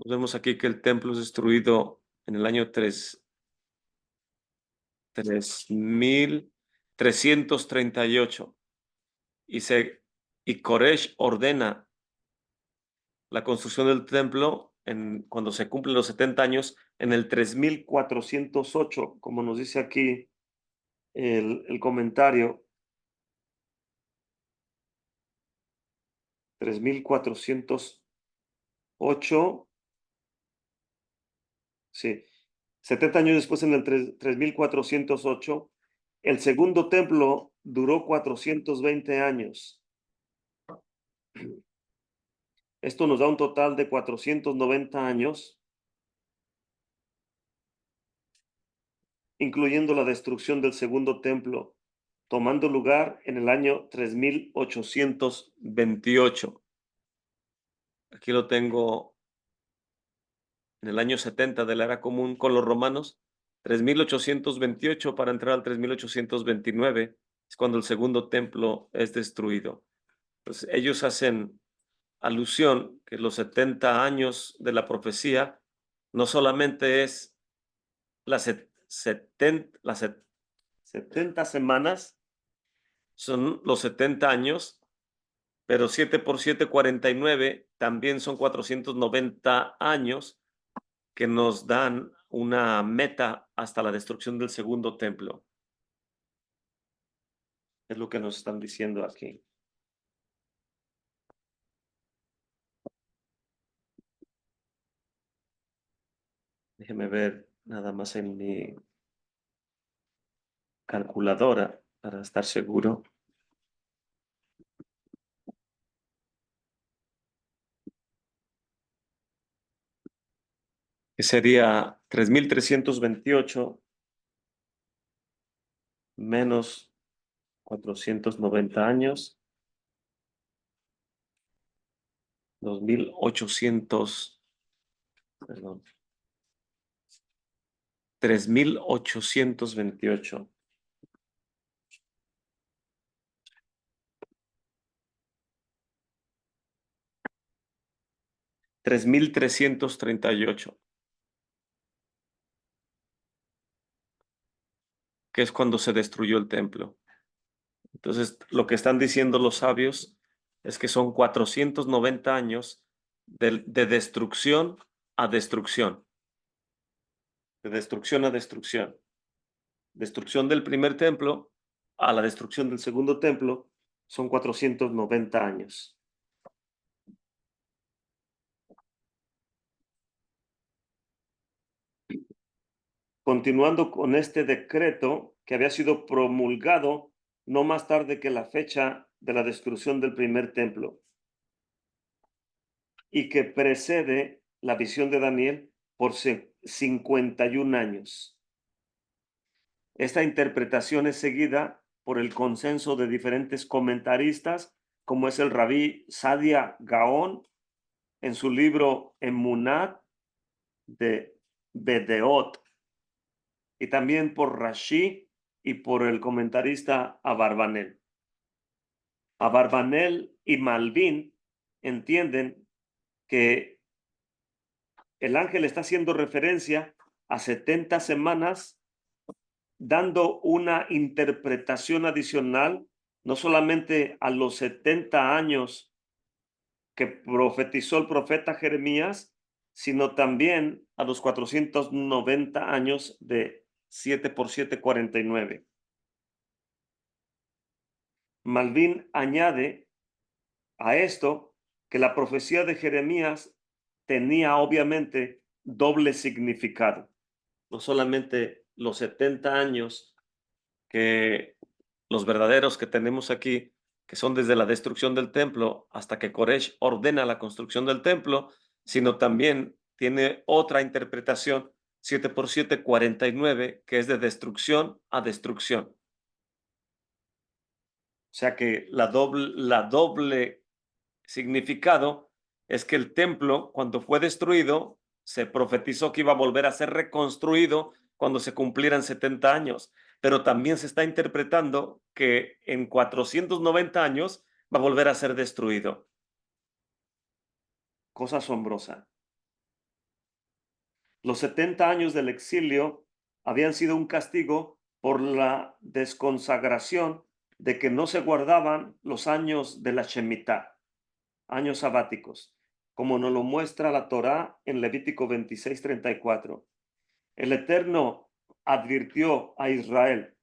S1: Vemos aquí que el templo es destruido en el año 3338 y Koresh ordena la construcción del templo cuando se cumplen los 70 años en el 3408, como nos dice aquí el comentario. 3408, sí, 70 años después en el 3408, el segundo templo duró 420 años. Esto nos da un total de 490 años, incluyendo la destrucción del segundo templo, tomando lugar en el año 3828. Aquí lo tengo en el año 70 de la era común con los romanos, 3828 para entrar al 3829, es cuando el segundo templo es destruido. Pues ellos hacen alusión que los 70 años de la profecía no solamente es las 70 semanas, son los 70 años, pero 7 por 7, 49, también son 490 años que nos dan una meta hasta la destrucción del segundo templo. Es lo que nos están diciendo aquí. Déjeme ver nada más en mi calculadora para estar seguro. Que sería 3328 menos 490 años, 2800, perdón, 3828. 3338, que es cuando se destruyó el templo. Entonces, lo que están diciendo los sabios es que son 490 años de destrucción a destrucción. De destrucción a destrucción. Destrucción del primer templo a la destrucción del segundo templo son 490 años. Continuando con este decreto que había sido promulgado no más tarde que la fecha de la destrucción del primer templo y que precede la visión de Daniel por 51 años. Esta interpretación es seguida por el consenso de diferentes comentaristas, como es el rabí Sadia Gaon en su libro Emunat de Bedeot, y también por Rashi y por el comentarista Abarbanel. Abarbanel y Malvin entienden que el ángel está haciendo referencia a 70 semanas, dando una interpretación adicional, no solamente a los 70 años que profetizó el profeta Jeremías, sino también a los 490 años de 7 por 7, 49. Malvin añade a esto que la profecía de Jeremías tenía obviamente doble significado. No solamente los 70 años que los verdaderos que tenemos aquí, que son desde la destrucción del templo hasta que Koresh ordena la construcción del templo, sino también tiene otra interpretación, 7 por 7, 49, que es de destrucción a destrucción. O sea que la doble significado es que el templo, cuando fue destruido, se profetizó que iba a volver a ser reconstruido cuando se cumplieran 70 años, pero también se está interpretando que en 490 años va a volver a ser destruido. Cosa asombrosa. Los 70 años del exilio habían sido un castigo por la desconsagración de que no se guardaban los años de la Shemitah, años sabáticos, como nos lo muestra la Torá en Levítico 26:34. El Eterno advirtió a Israel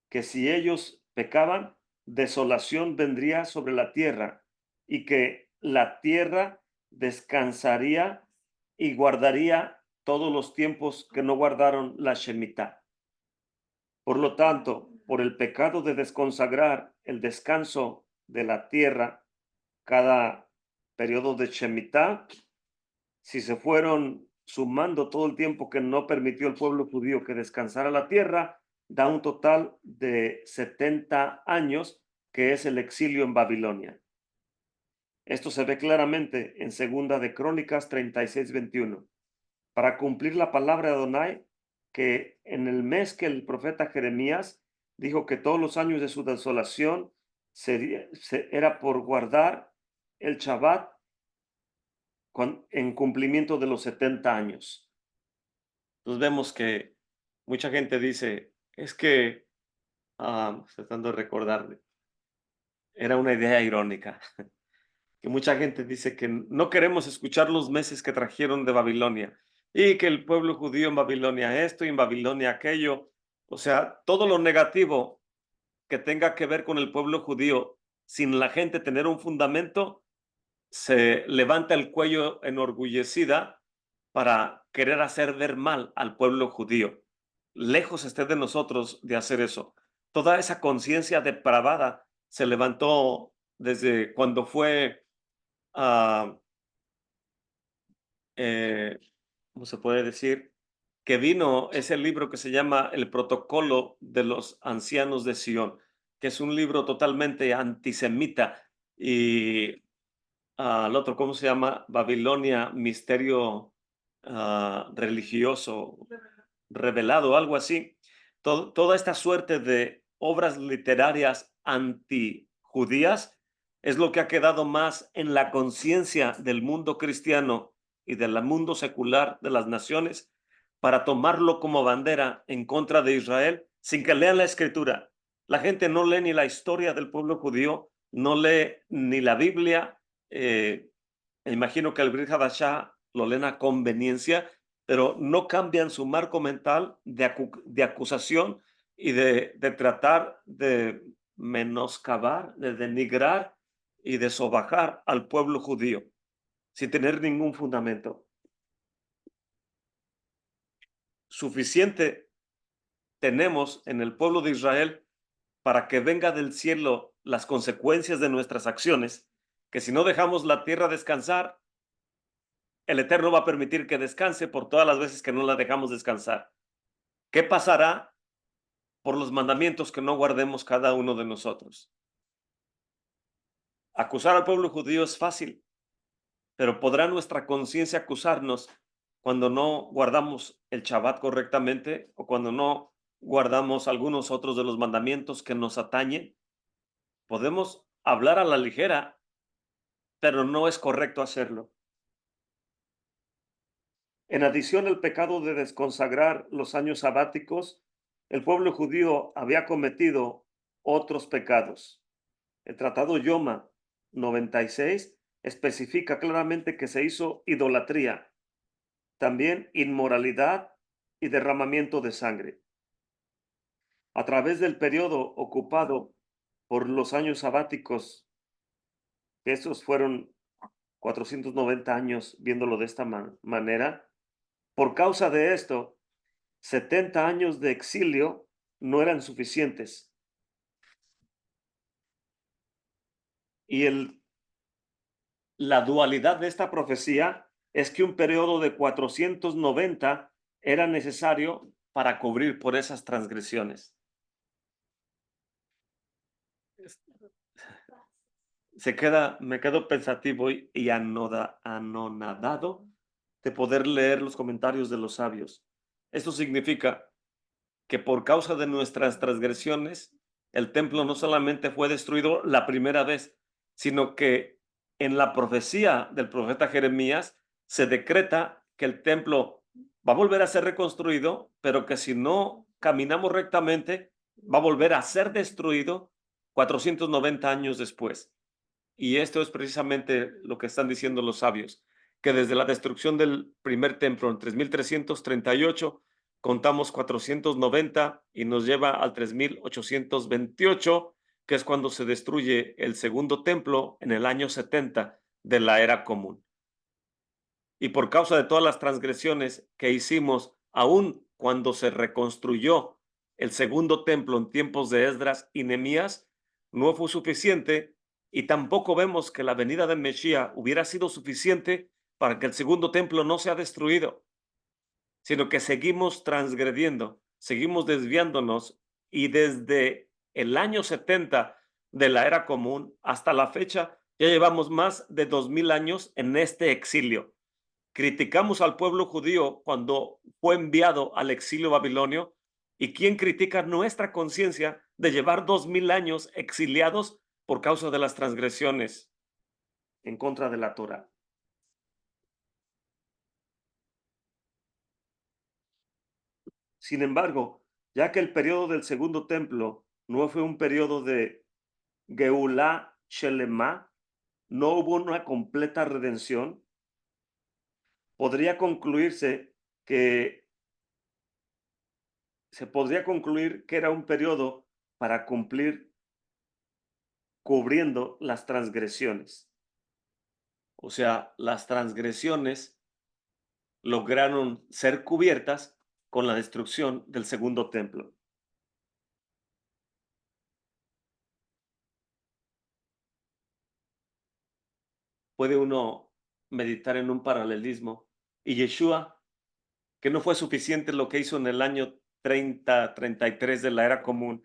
S1: que si ellos pecaban, desolación vendría sobre la tierra y que la tierra descansaría y guardaría todos los tiempos que no guardaron la Shemitah. Por lo tanto, por el pecado de desconsagrar el descanso de la tierra, cada periodo de Shemitah, si se fueron sumando todo el tiempo que no permitió el pueblo judío que descansara la tierra, da un total de 70 años, que es el exilio en Babilonia. Esto se ve claramente en Segunda de Crónicas 36:21. Para cumplir la palabra de Adonai, que en el mes que el profeta Jeremías dijo que todos los años de su desolación era por guardar el Shabbat en cumplimiento de los 70 años. Entonces vemos que mucha gente dice, es que, tratando de recordar, era una idea irónica, que mucha gente dice que no queremos escuchar los meses que trajeron de Babilonia y que el pueblo judío en Babilonia esto y en Babilonia aquello. O sea, todo lo negativo que tenga que ver con el pueblo judío sin la gente tener un fundamento, se levanta el cuello enorgullecida para querer hacer ver mal al pueblo judío. Lejos esté de nosotros de hacer eso. Toda esa conciencia depravada se levantó desde cuando fue, ah, eh, ¿cómo se puede decir? Que vino ese libro que se llama El Protocolo de los Ancianos de Sion, que es un libro totalmente antisemita. Y al otro, ¿cómo se llama? Babilonia, misterio religioso, revelado, algo así. Toda esta suerte de obras literarias antijudías es lo que ha quedado más en la conciencia del mundo cristiano y del mundo secular de las naciones para tomarlo como bandera en contra de Israel sin que lean la escritura. La gente no lee ni la historia del pueblo judío, no lee ni la Biblia. Imagino que el Brit Hadashah lo leen a conveniencia, pero no cambian su marco mental de acusación y de tratar de menoscabar, de denigrar y de sobajar al pueblo judío sin tener ningún fundamento. Suficiente tenemos en el pueblo de Israel para que venga del cielo las consecuencias de nuestras acciones, que si no dejamos la tierra descansar, el Eterno va a permitir que descanse por todas las veces que no la dejamos descansar. ¿Qué pasará por los mandamientos que no guardemos cada uno de nosotros? Acusar al pueblo judío es fácil, pero ¿podrá nuestra conciencia acusarnos cuando no guardamos el Shabbat correctamente o cuando no guardamos algunos otros de los mandamientos que nos atañen? Podemos hablar a la ligera, pero no es correcto hacerlo. En adición al pecado de desconsagrar los años sabáticos, el pueblo judío había cometido otros pecados. El Tratado Yoma 96 especifica claramente que se hizo idolatría, también inmoralidad y derramamiento de sangre. A través del periodo ocupado por los años sabáticos que estos fueron 490 años viéndolo de esta manera. Por causa de esto, 70 años de exilio no eran suficientes. Y la dualidad de esta profecía es que un periodo de 490 era necesario para cubrir por esas transgresiones. Me quedo pensativo y anonadado de poder leer los comentarios de los sabios. Esto significa que por causa de nuestras transgresiones, el templo no solamente fue destruido la primera vez, sino que en la profecía del profeta Jeremías se decreta que el templo va a volver a ser reconstruido, pero que si no caminamos rectamente, va a volver a ser destruido 490 años después. Y esto es precisamente lo que están diciendo los sabios, que desde la destrucción del primer templo en 3338 contamos 490 y nos lleva al 3828, que es cuando se destruye el segundo templo en el año 70 de la era común. Y por causa de todas las transgresiones que hicimos, aun cuando se reconstruyó el segundo templo en tiempos de Esdras y Nehemías, no fue suficiente, y tampoco vemos que la venida de Mesías hubiera sido suficiente para que el segundo templo no sea destruido, sino que seguimos transgrediendo, seguimos desviándonos, y desde el año 70 de la era común hasta la fecha ya llevamos más de 2000 años en este exilio. Criticamos al pueblo judío cuando fue enviado al exilio babilonio. ¿Y quién critica nuestra conciencia de llevar 2000 años exiliados por causa de las transgresiones en contra de la Torah? Sin embargo, ya que el periodo del segundo templo no fue un periodo de Geulah Shelema, no hubo una completa redención, podría concluirse que se podría concluir que era un periodo para cumplir cubriendo las transgresiones. O sea, las transgresiones lograron ser cubiertas con la destrucción del segundo templo. Puede uno meditar en un paralelismo. Y Yeshua, que no fue suficiente lo que hizo en el año 33 de la era común,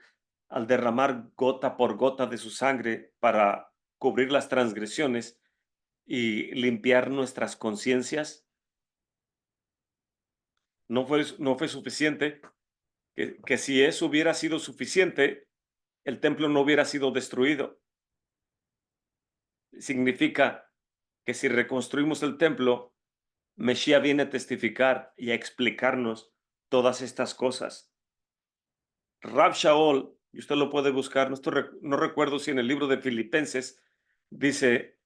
S1: al derramar gota por gota de su sangre para cubrir las transgresiones y limpiar nuestras conciencias, no fue suficiente, que si eso hubiera sido suficiente, el templo no hubiera sido destruido. Significa que si reconstruimos el templo, Mesías viene a testificar y a explicarnos todas estas cosas. Rab Shaol, y usted lo puede buscar, no recuerdo si en el libro de Filipenses dice,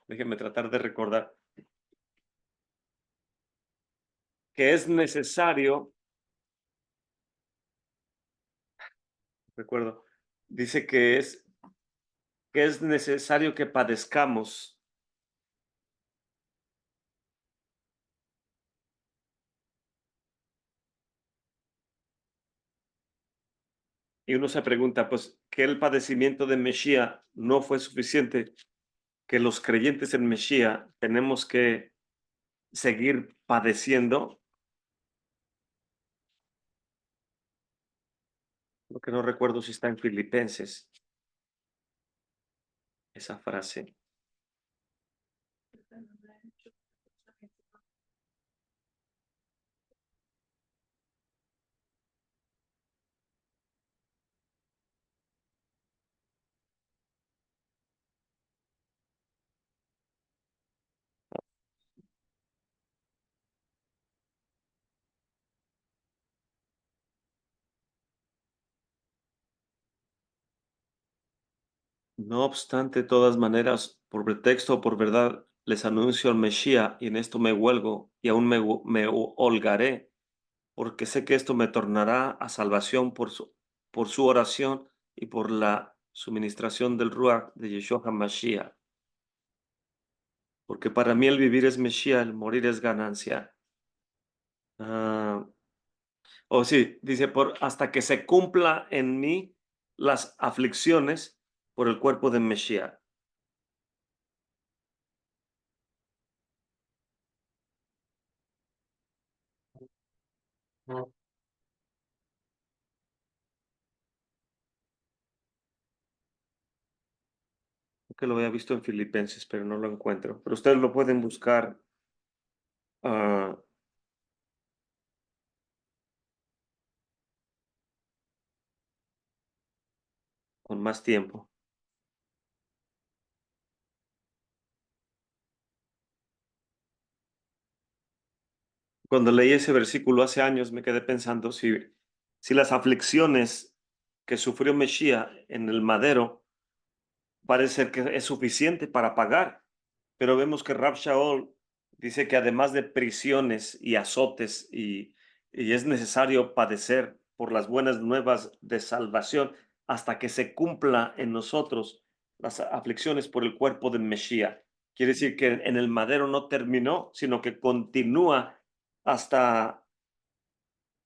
S1: déjenme tratar de recordar, que es necesario, recuerdo, dice que es necesario que padezcamos. Y uno se pregunta, pues, que el padecimiento de Mesías no fue suficiente, que los creyentes en Mesías tenemos que seguir padeciendo. Lo que no recuerdo si está en Filipenses, esa frase. No obstante, de todas maneras, por pretexto o por verdad, les anuncio al Mesías, y en esto me huelgo y aún me holgaré, porque sé que esto me tornará a salvación por su oración y por la su ministración del Ruach de Yeshua HaMashiach. Porque para mí el vivir es Mesías, el morir es ganancia. Sí, dice, hasta que se cumpla en mí las aflicciones por el cuerpo de Mesías. Creo que lo había visto en Filipenses, pero no lo encuentro. Pero ustedes lo pueden buscar con más tiempo. Cuando leí ese versículo hace años me quedé pensando si las aflicciones que sufrió Mesías en el madero parece ser que es suficiente para pagar, pero vemos que Rab Shaul dice que además de prisiones y azotes y es necesario padecer por las buenas nuevas de salvación hasta que se cumpla en nosotros las aflicciones por el cuerpo del Mesías. Quiere decir que en el madero no terminó, sino que continúa hasta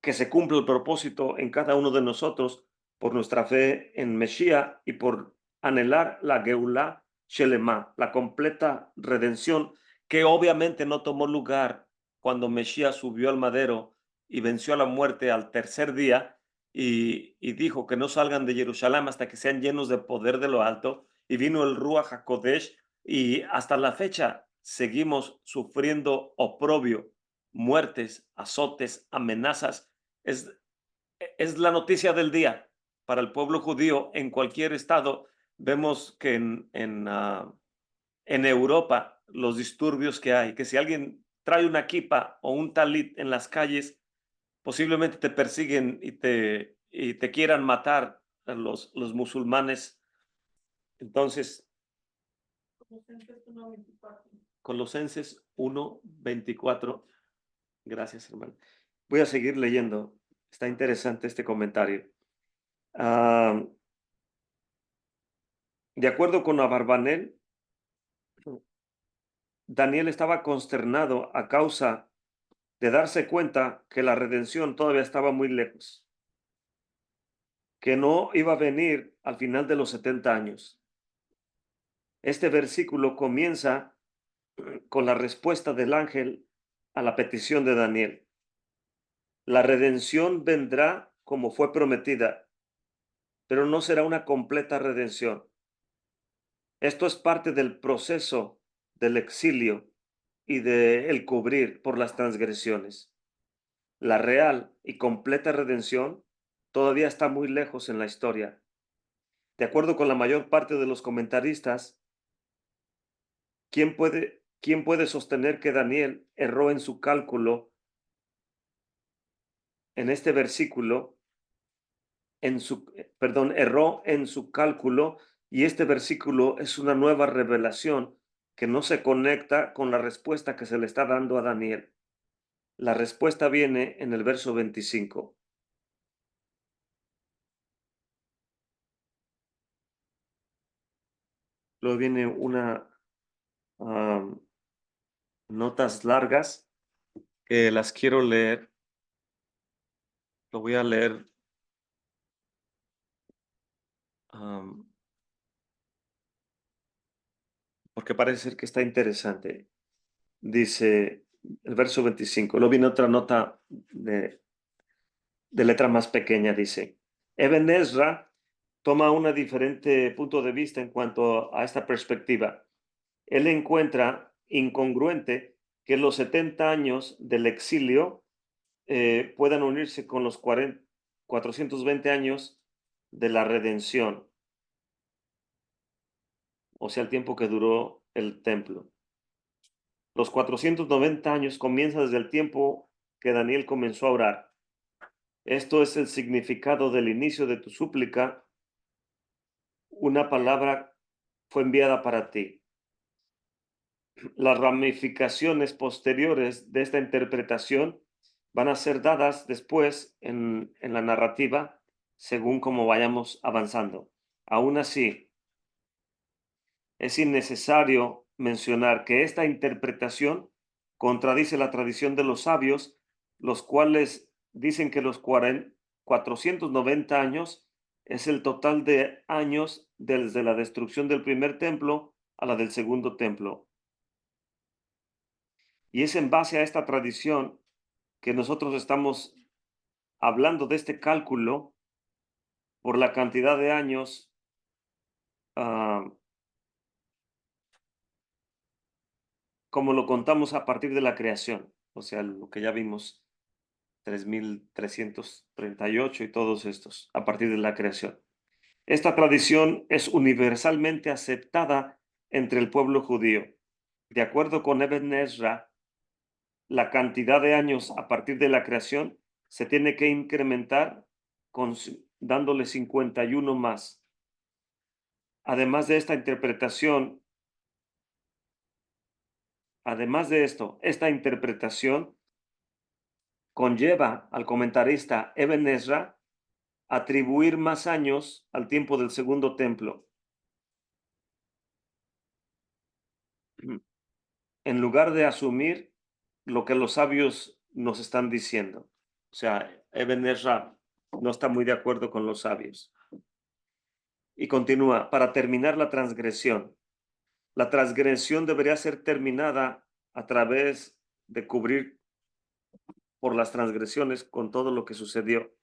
S1: que se cumpla el propósito en cada uno de nosotros por nuestra fe en Mesías y por anhelar la Geulah Shelema, la completa redención, que obviamente no tomó lugar cuando Mesías subió al madero y venció a la muerte al tercer día y dijo que no salgan de Jerusalén hasta que sean llenos de poder de lo alto, y vino el Ruach HaKodesh, y hasta la fecha seguimos sufriendo oprobio, muertes, azotes, amenazas. Es, es la noticia del día para el pueblo judío en cualquier estado. Vemos que en Europa los disturbios que hay, que si alguien trae una kipa o un talit en las calles, posiblemente te persiguen y te quieran matar a los musulmanes. Entonces, Colosenses 1:24. Gracias, hermano. Voy a seguir leyendo. Está interesante este comentario. De acuerdo con Abarbanel, Daniel estaba consternado a causa de darse cuenta que la redención todavía estaba muy lejos, que no iba a venir al final de los 70 años. Este versículo comienza con la respuesta del ángel a la petición de Daniel. La redención vendrá como fue prometida, pero no será una completa redención. Esto es parte del proceso del exilio y del cubrir por las transgresiones. La real y completa redención todavía está muy lejos en la historia. De acuerdo con la mayor parte de los comentaristas, quién puede sostener que Daniel erró en su cálculo en este versículo, erró en su cálculo, y este versículo es una nueva revelación que no se conecta con la respuesta que se le está dando a Daniel? La respuesta viene en el verso 25. Luego viene notas largas que las quiero leer. Lo voy a leer porque parece ser que está interesante. Dice el verso 25. Luego viene otra nota de letra más pequeña. Dice, Eben Ezra toma un diferente punto de vista en cuanto a esta perspectiva. Él encuentra incongruente que los 70 años del exilio puedan unirse con los 420 años de la redención, o sea, el tiempo que duró el templo. Los 490 años comienza desde el tiempo que Daniel comenzó a orar. Esto es el significado del inicio de tu súplica. Una palabra fue enviada para ti. Las ramificaciones posteriores de esta interpretación van a ser dadas después en la narrativa, según como vayamos avanzando. Aún así, es innecesario mencionar que esta interpretación contradice la tradición de los sabios, los cuales dicen que los 490 años es el total de años desde la destrucción del primer templo a la del segundo templo. Y es en base a esta tradición que nosotros estamos hablando de este cálculo por la cantidad de años ah, como lo contamos a partir de la creación, o sea, lo que ya vimos, 3338 y todos estos, a partir de la creación. Esta tradición es universalmente aceptada entre el pueblo judío. De acuerdo con Ibn Ezra, la cantidad de años a partir de la creación se tiene que incrementar dándole 51 más. Además de esta interpretación, además de esto, esta interpretación conlleva al comentarista Ibn Ezra atribuir más años al tiempo del segundo templo, en lugar de asumir lo que los sabios nos están diciendo. O sea, Ibn Ezra no está muy de acuerdo con los sabios. Y continúa, para terminar la transgresión debería ser terminada a través de cubrir por las transgresiones con todo lo que sucedió.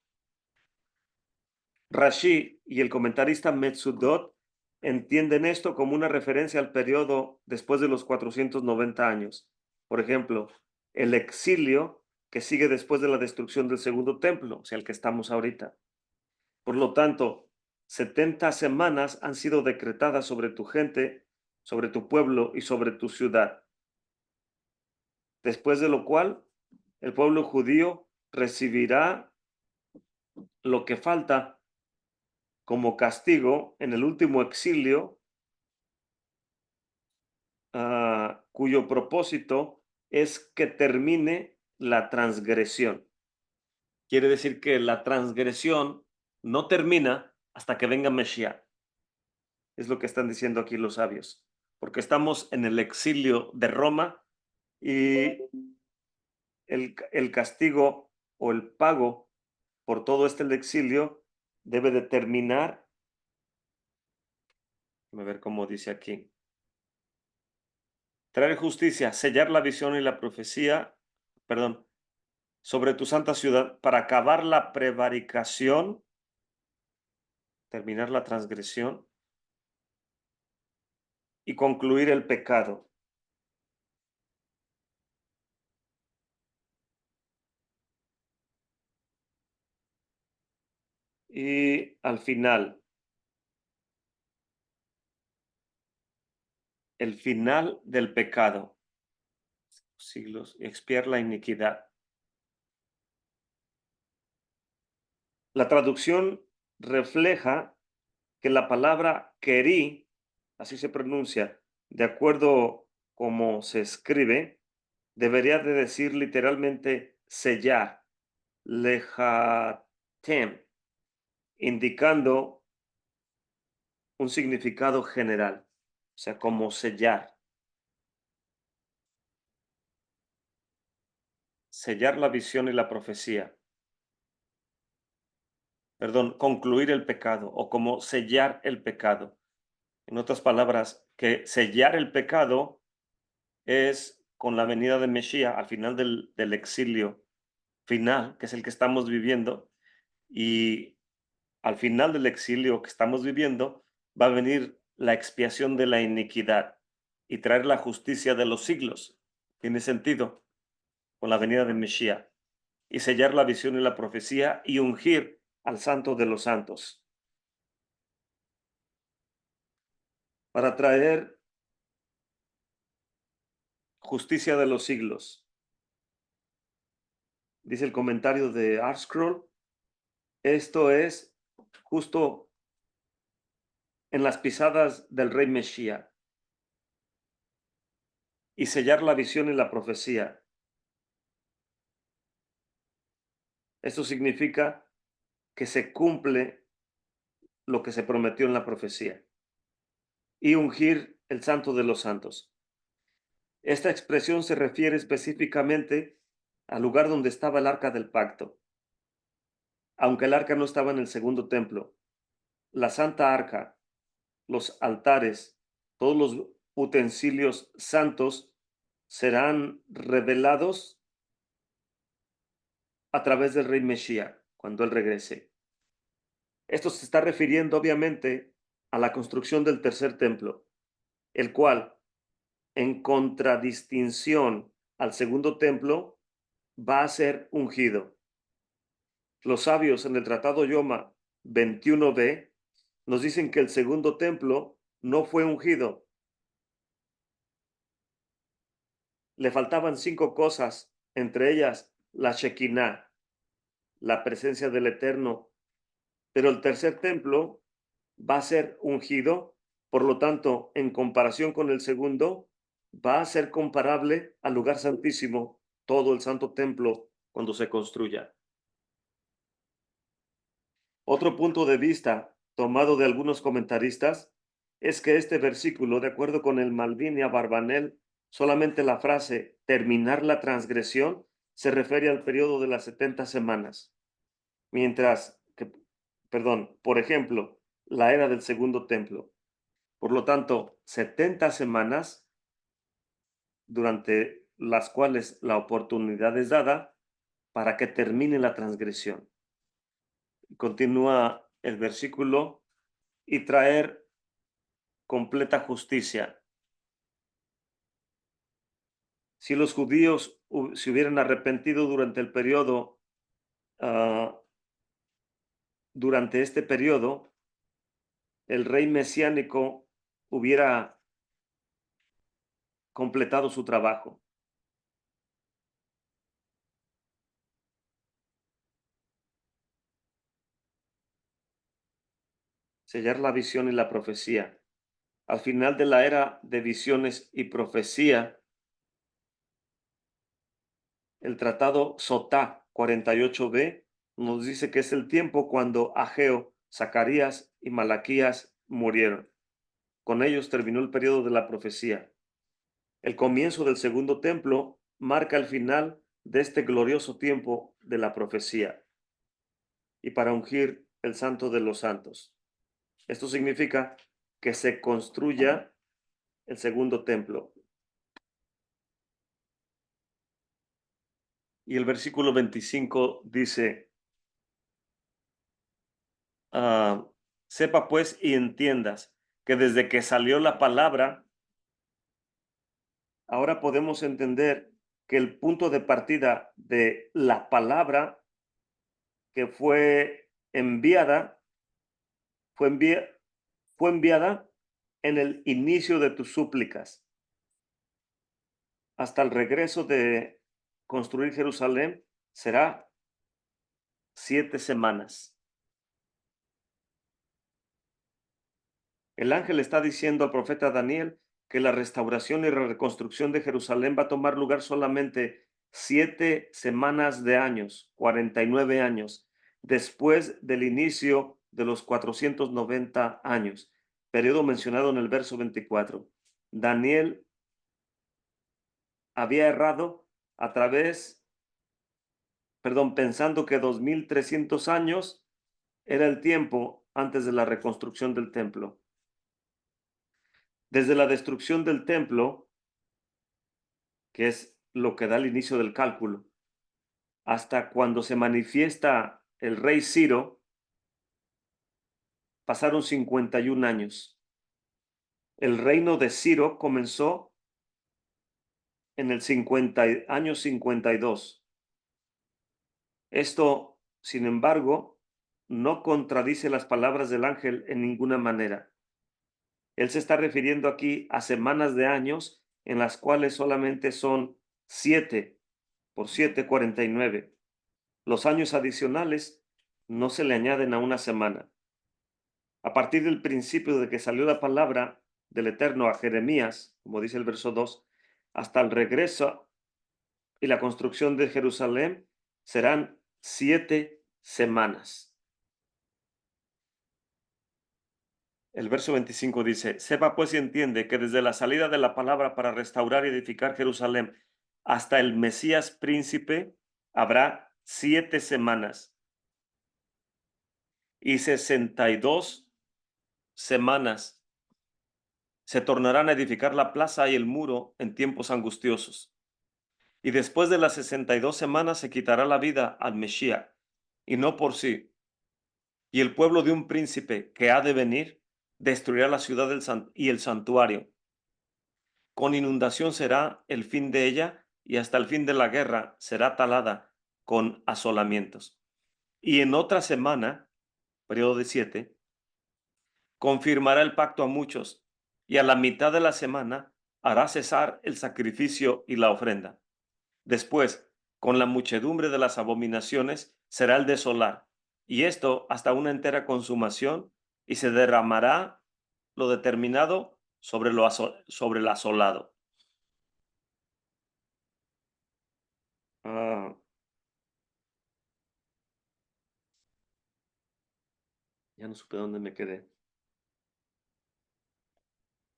S1: Rashi y el comentarista Metsudot entienden esto como una referencia al periodo después de los 490 años. Por ejemplo, el exilio que sigue después de la destrucción del segundo templo, o sea, el que estamos ahorita. Por lo tanto, 70 semanas han sido decretadas sobre tu gente, sobre tu pueblo y sobre tu ciudad. Después de lo cual, el pueblo judío recibirá lo que falta como castigo en el último exilio, cuyo propósito es que termine la transgresión. Quiere decir que la transgresión no termina hasta que venga Mesías. Es lo que están diciendo aquí los sabios, porque estamos en el exilio de Roma y el castigo o el pago por todo este exilio debe de terminar. A ver cómo dice aquí. Traer justicia, sellar la visión y la profecía, perdón, sobre tu santa ciudad para acabar la prevaricación, terminar la transgresión y concluir el pecado. Y al final, el final del pecado, siglos, expiar la iniquidad. La traducción refleja que la palabra querí, así se pronuncia, de acuerdo como se escribe, debería de decir literalmente sellar, lejatem, indicando un significado general, o sea, como sellar. Sellar la visión y la profecía. Perdón, concluir el pecado o como sellar el pecado. En otras palabras, que sellar el pecado es con la venida de Mesías al final del exilio final, que es el que estamos viviendo, y al final del exilio que estamos viviendo va a venir la expiación de la iniquidad y traer la justicia de los siglos. Tiene sentido con la venida de Mesías y sellar la visión y la profecía y ungir al santo de los santos para traer justicia de los siglos. Dice el comentario de ArtScroll, esto es justo en las pisadas del rey Mesías y sellar la visión y la profecía. Esto significa que se cumple lo que se prometió en la profecía y ungir el Santo de los Santos. Esta expresión se refiere específicamente al lugar donde estaba el arca del pacto. Aunque el arca no estaba en el segundo templo, la santa arca, los altares, todos los utensilios santos serán revelados a través del rey Mesías cuando él regrese. Esto se está refiriendo obviamente a la construcción del tercer templo, el cual, en contradistinción al segundo templo, va a ser ungido. Los sabios en el Tratado Yoma 21b nos dicen que el segundo templo no fue ungido. Le faltaban 5 cosas, entre ellas la Shekinah, la presencia del Eterno. Pero el tercer templo va a ser ungido, por lo tanto, en comparación con el segundo, va a ser comparable al lugar santísimo, todo el santo templo, cuando se construya. Otro punto de vista tomado de algunos comentaristas es que este versículo, de acuerdo con el Malvin y Abarbanel, solamente la frase terminar la transgresión se refiere al periodo de las 70 semanas, mientras que, por ejemplo, la era del segundo templo. Por lo tanto, 70 semanas durante las cuales la oportunidad es dada para que termine la transgresión. Continúa el versículo y traer completa justicia. Si los judíos se hubieran arrepentido durante el periodo, durante este periodo, el rey mesiánico hubiera completado su trabajo. Sellar la visión y la profecía. Al final de la era de visiones y profecía, el tratado Sotá 48b nos dice que es el tiempo cuando Ageo, Zacarías y Malaquías murieron. Con ellos terminó el periodo de la profecía. El comienzo del segundo templo marca el final de este glorioso tiempo de la profecía y para ungir el santo de los santos. Esto significa que se construya el segundo templo. Y el versículo 25 dice, sepa pues y entiendas que desde que salió la palabra, ahora podemos entender que el punto de partida de la palabra que fue enviada, fue, fue enviada en el inicio de tus súplicas, hasta el regreso de construir Jerusalén, será 7 semanas. El ángel está diciendo al profeta Daniel que la restauración y la reconstrucción de Jerusalén va a tomar lugar solamente 7 semanas de años, 49 años, después del inicio de los 490 años, periodo mencionado en el verso 24. Daniel había errado a través, pensando que 2300 años era el tiempo antes de la reconstrucción del templo. Desde la destrucción del templo, que es lo que da el inicio del cálculo, hasta cuando se manifiesta el rey Ciro, pasaron 51 años. El reino de Ciro comenzó en el año 52. Esto, sin embargo, no contradice las palabras del ángel en ninguna manera. Él se está refiriendo aquí a semanas de años en las cuales solamente son 7 por 7, 49. Los años adicionales no se le añaden a una semana. A partir del principio de que salió la palabra del Eterno a Jeremías, como dice el verso 2, hasta el regreso y la construcción de Jerusalén serán 7 semanas. El verso 25 dice, sepa pues y entiende que desde la salida de la palabra para restaurar y edificar Jerusalén hasta el Mesías príncipe habrá 7 semanas y 62 semanas se tornarán a edificar la plaza y el muro en tiempos angustiosos. Y después de las 62 semanas se quitará la vida al Mesías, y no por sí. Y el pueblo de un príncipe que ha de venir destruirá la ciudad y el santuario. Con inundación será el fin de ella, y hasta el fin de la guerra será talada con asolamientos. Y en otra semana, periodo de 7, confirmará el pacto a muchos, y a la mitad de la semana hará cesar el sacrificio y la ofrenda. Después, con la muchedumbre de las abominaciones, será el desolar, y esto hasta una entera consumación, y se derramará lo determinado sobre sobre el asolado. Ah, ya no supe dónde me quedé.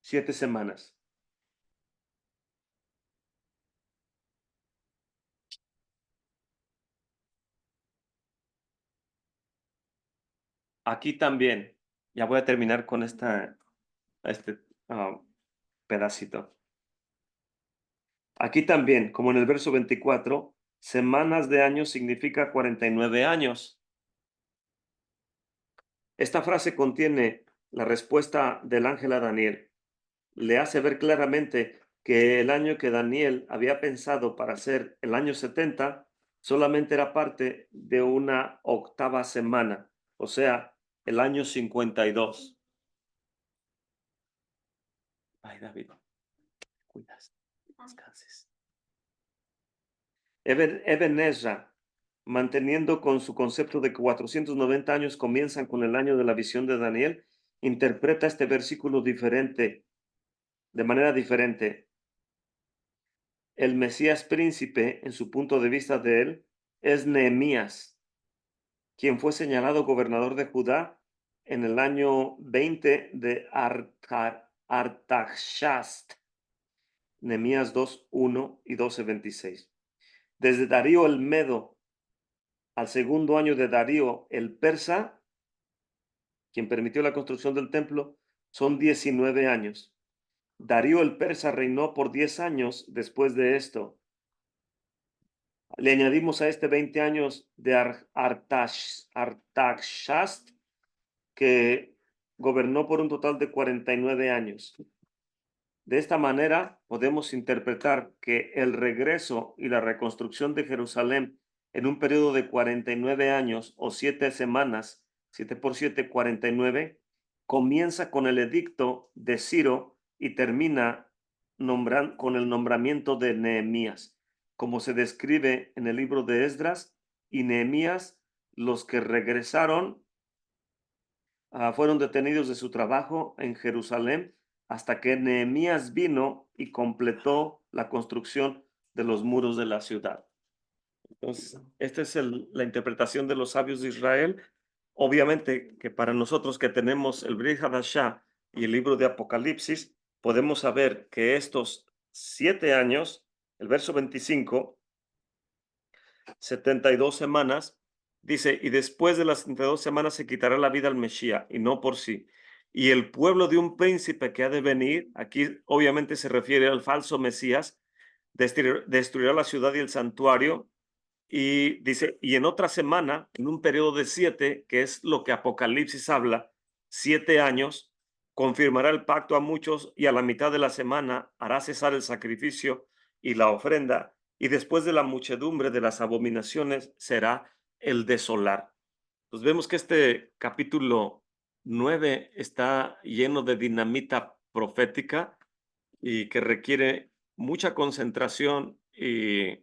S1: 7 semanas. Aquí también, ya voy a terminar con este pedacito. Aquí también, como en el verso 24, semanas de años significa 49 años. Esta frase contiene la respuesta del ángel a Daniel. Le hace ver claramente que el año que Daniel había pensado para ser el año 70 solamente era parte de una octava semana, o sea, el año 52. Ay, David, cuidas, descanses. Eben Ezra, manteniendo con su concepto de que 490 años comienzan con el año de la visión de Daniel, interpreta este versículo diferente, de manera diferente. El Mesías príncipe, en su punto de vista de él, es Nehemías, quien fue señalado gobernador de Judá en el año 20 de Artaxerxes. Nehemías 2:1 y 12:26. Desde Darío el Medo al segundo año de Darío el Persa, quien permitió la construcción del templo, son 19 años. Darío el Persa reinó por 10 años después de esto. Le añadimos a este 20 años de Artaxerxes, que gobernó por un total de 49 años. De esta manera podemos interpretar que el regreso y la reconstrucción de Jerusalén en un periodo de 49 años o 7 semanas, 7 por 7, 49, comienza con el edicto de Ciro y termina con el nombramiento de Nehemías, como se describe en el libro de Esdras y Nehemías. Los que regresaron fueron detenidos de su trabajo en Jerusalén hasta que Nehemías vino y completó la construcción de los muros de la ciudad. Entonces, esta es la interpretación de los sabios de Israel. Obviamente que para nosotros que tenemos el Brit Hadashah y el libro de Apocalipsis, podemos saber que estos 7 años, el verso 25, 72 semanas, dice, y después de las 72 semanas se quitará la vida al Mesías, y no por sí. Y el pueblo de un príncipe que ha de venir, aquí obviamente se refiere al falso Mesías, destruirá la ciudad y el santuario, y dice, y en otra semana, en un periodo de 7, que es lo que Apocalipsis habla, 7 años, confirmará el pacto a muchos, y a la mitad de la semana hará cesar el sacrificio y la ofrenda, y después de la muchedumbre de las abominaciones será el desolar. Pues vemos que este capítulo 9 está lleno de dinamita profética y que requiere mucha concentración y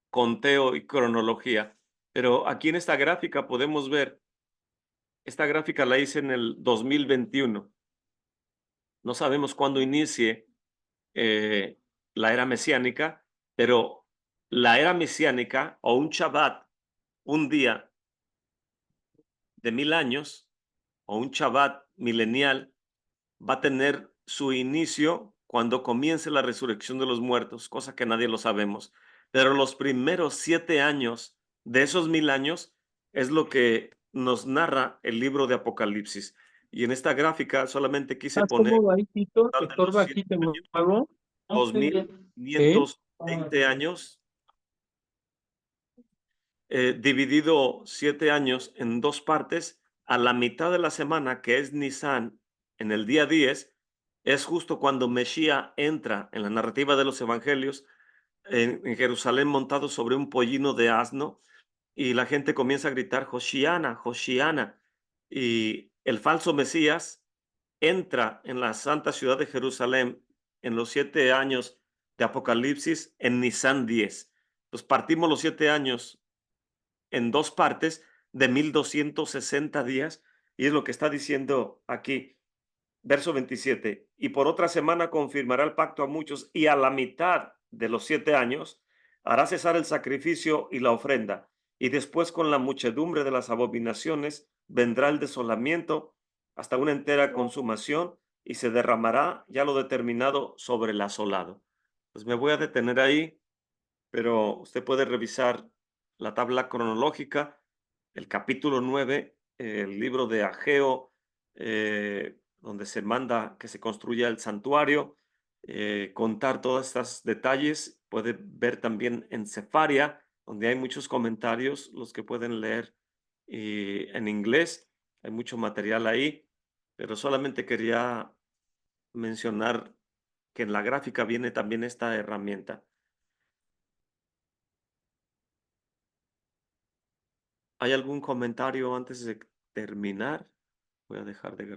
S1: conteo y cronología. Pero aquí en esta gráfica podemos ver, esta gráfica la hice en el 2021. No sabemos cuándo inicie la era mesiánica, pero la era mesiánica o un Shabbat, un día de 1000 años, o un Shabbat milenial va a tener su inicio cuando comience la resurrección de los muertos, cosa que nadie lo sabemos. Pero los primeros 7 años de esos 1000 años es lo que nos narra el libro de Apocalipsis. Y en esta gráfica solamente quise
S3: ¿Sabes
S1: poner
S3: cómo va ahí, Tito?
S1: total de los
S3: Estorba
S1: 7
S3: aquí, te
S1: años,
S3: muevo. Sí.
S1: 2520 años, dividido 7 años en dos partes, a la mitad de la semana, que es Nisan, en el día 10, es justo cuando Mesías entra en la narrativa de los evangelios en Jerusalén montado sobre un pollino de asno y la gente comienza a gritar, Hoshiana, Hoshiana. Y el falso Mesías entra en la santa ciudad de Jerusalén en los 7 años de Apocalipsis en Nisan 10. Entonces partimos los 7 años en dos partes de 1260 días y es lo que está diciendo aquí, verso 27. Y por otra semana confirmará el pacto a muchos y a la mitad de los 7 años hará cesar el sacrificio y la ofrenda. Y después con la muchedumbre de las abominaciones vendrá el desolamiento hasta una entera consumación y se derramará ya lo determinado sobre el asolado. Pues me voy a detener ahí, pero usted puede revisar la tabla cronológica, el capítulo 9, el libro de Ageo, donde se manda que se construya el santuario, contar todos estos detalles. Puede ver también en Cefaria, donde hay muchos comentarios, los que pueden leer en inglés. Hay mucho material ahí, pero solamente quería mencionar que en la gráfica viene también esta herramienta. ¿Hay algún comentario antes de terminar? Voy a dejar de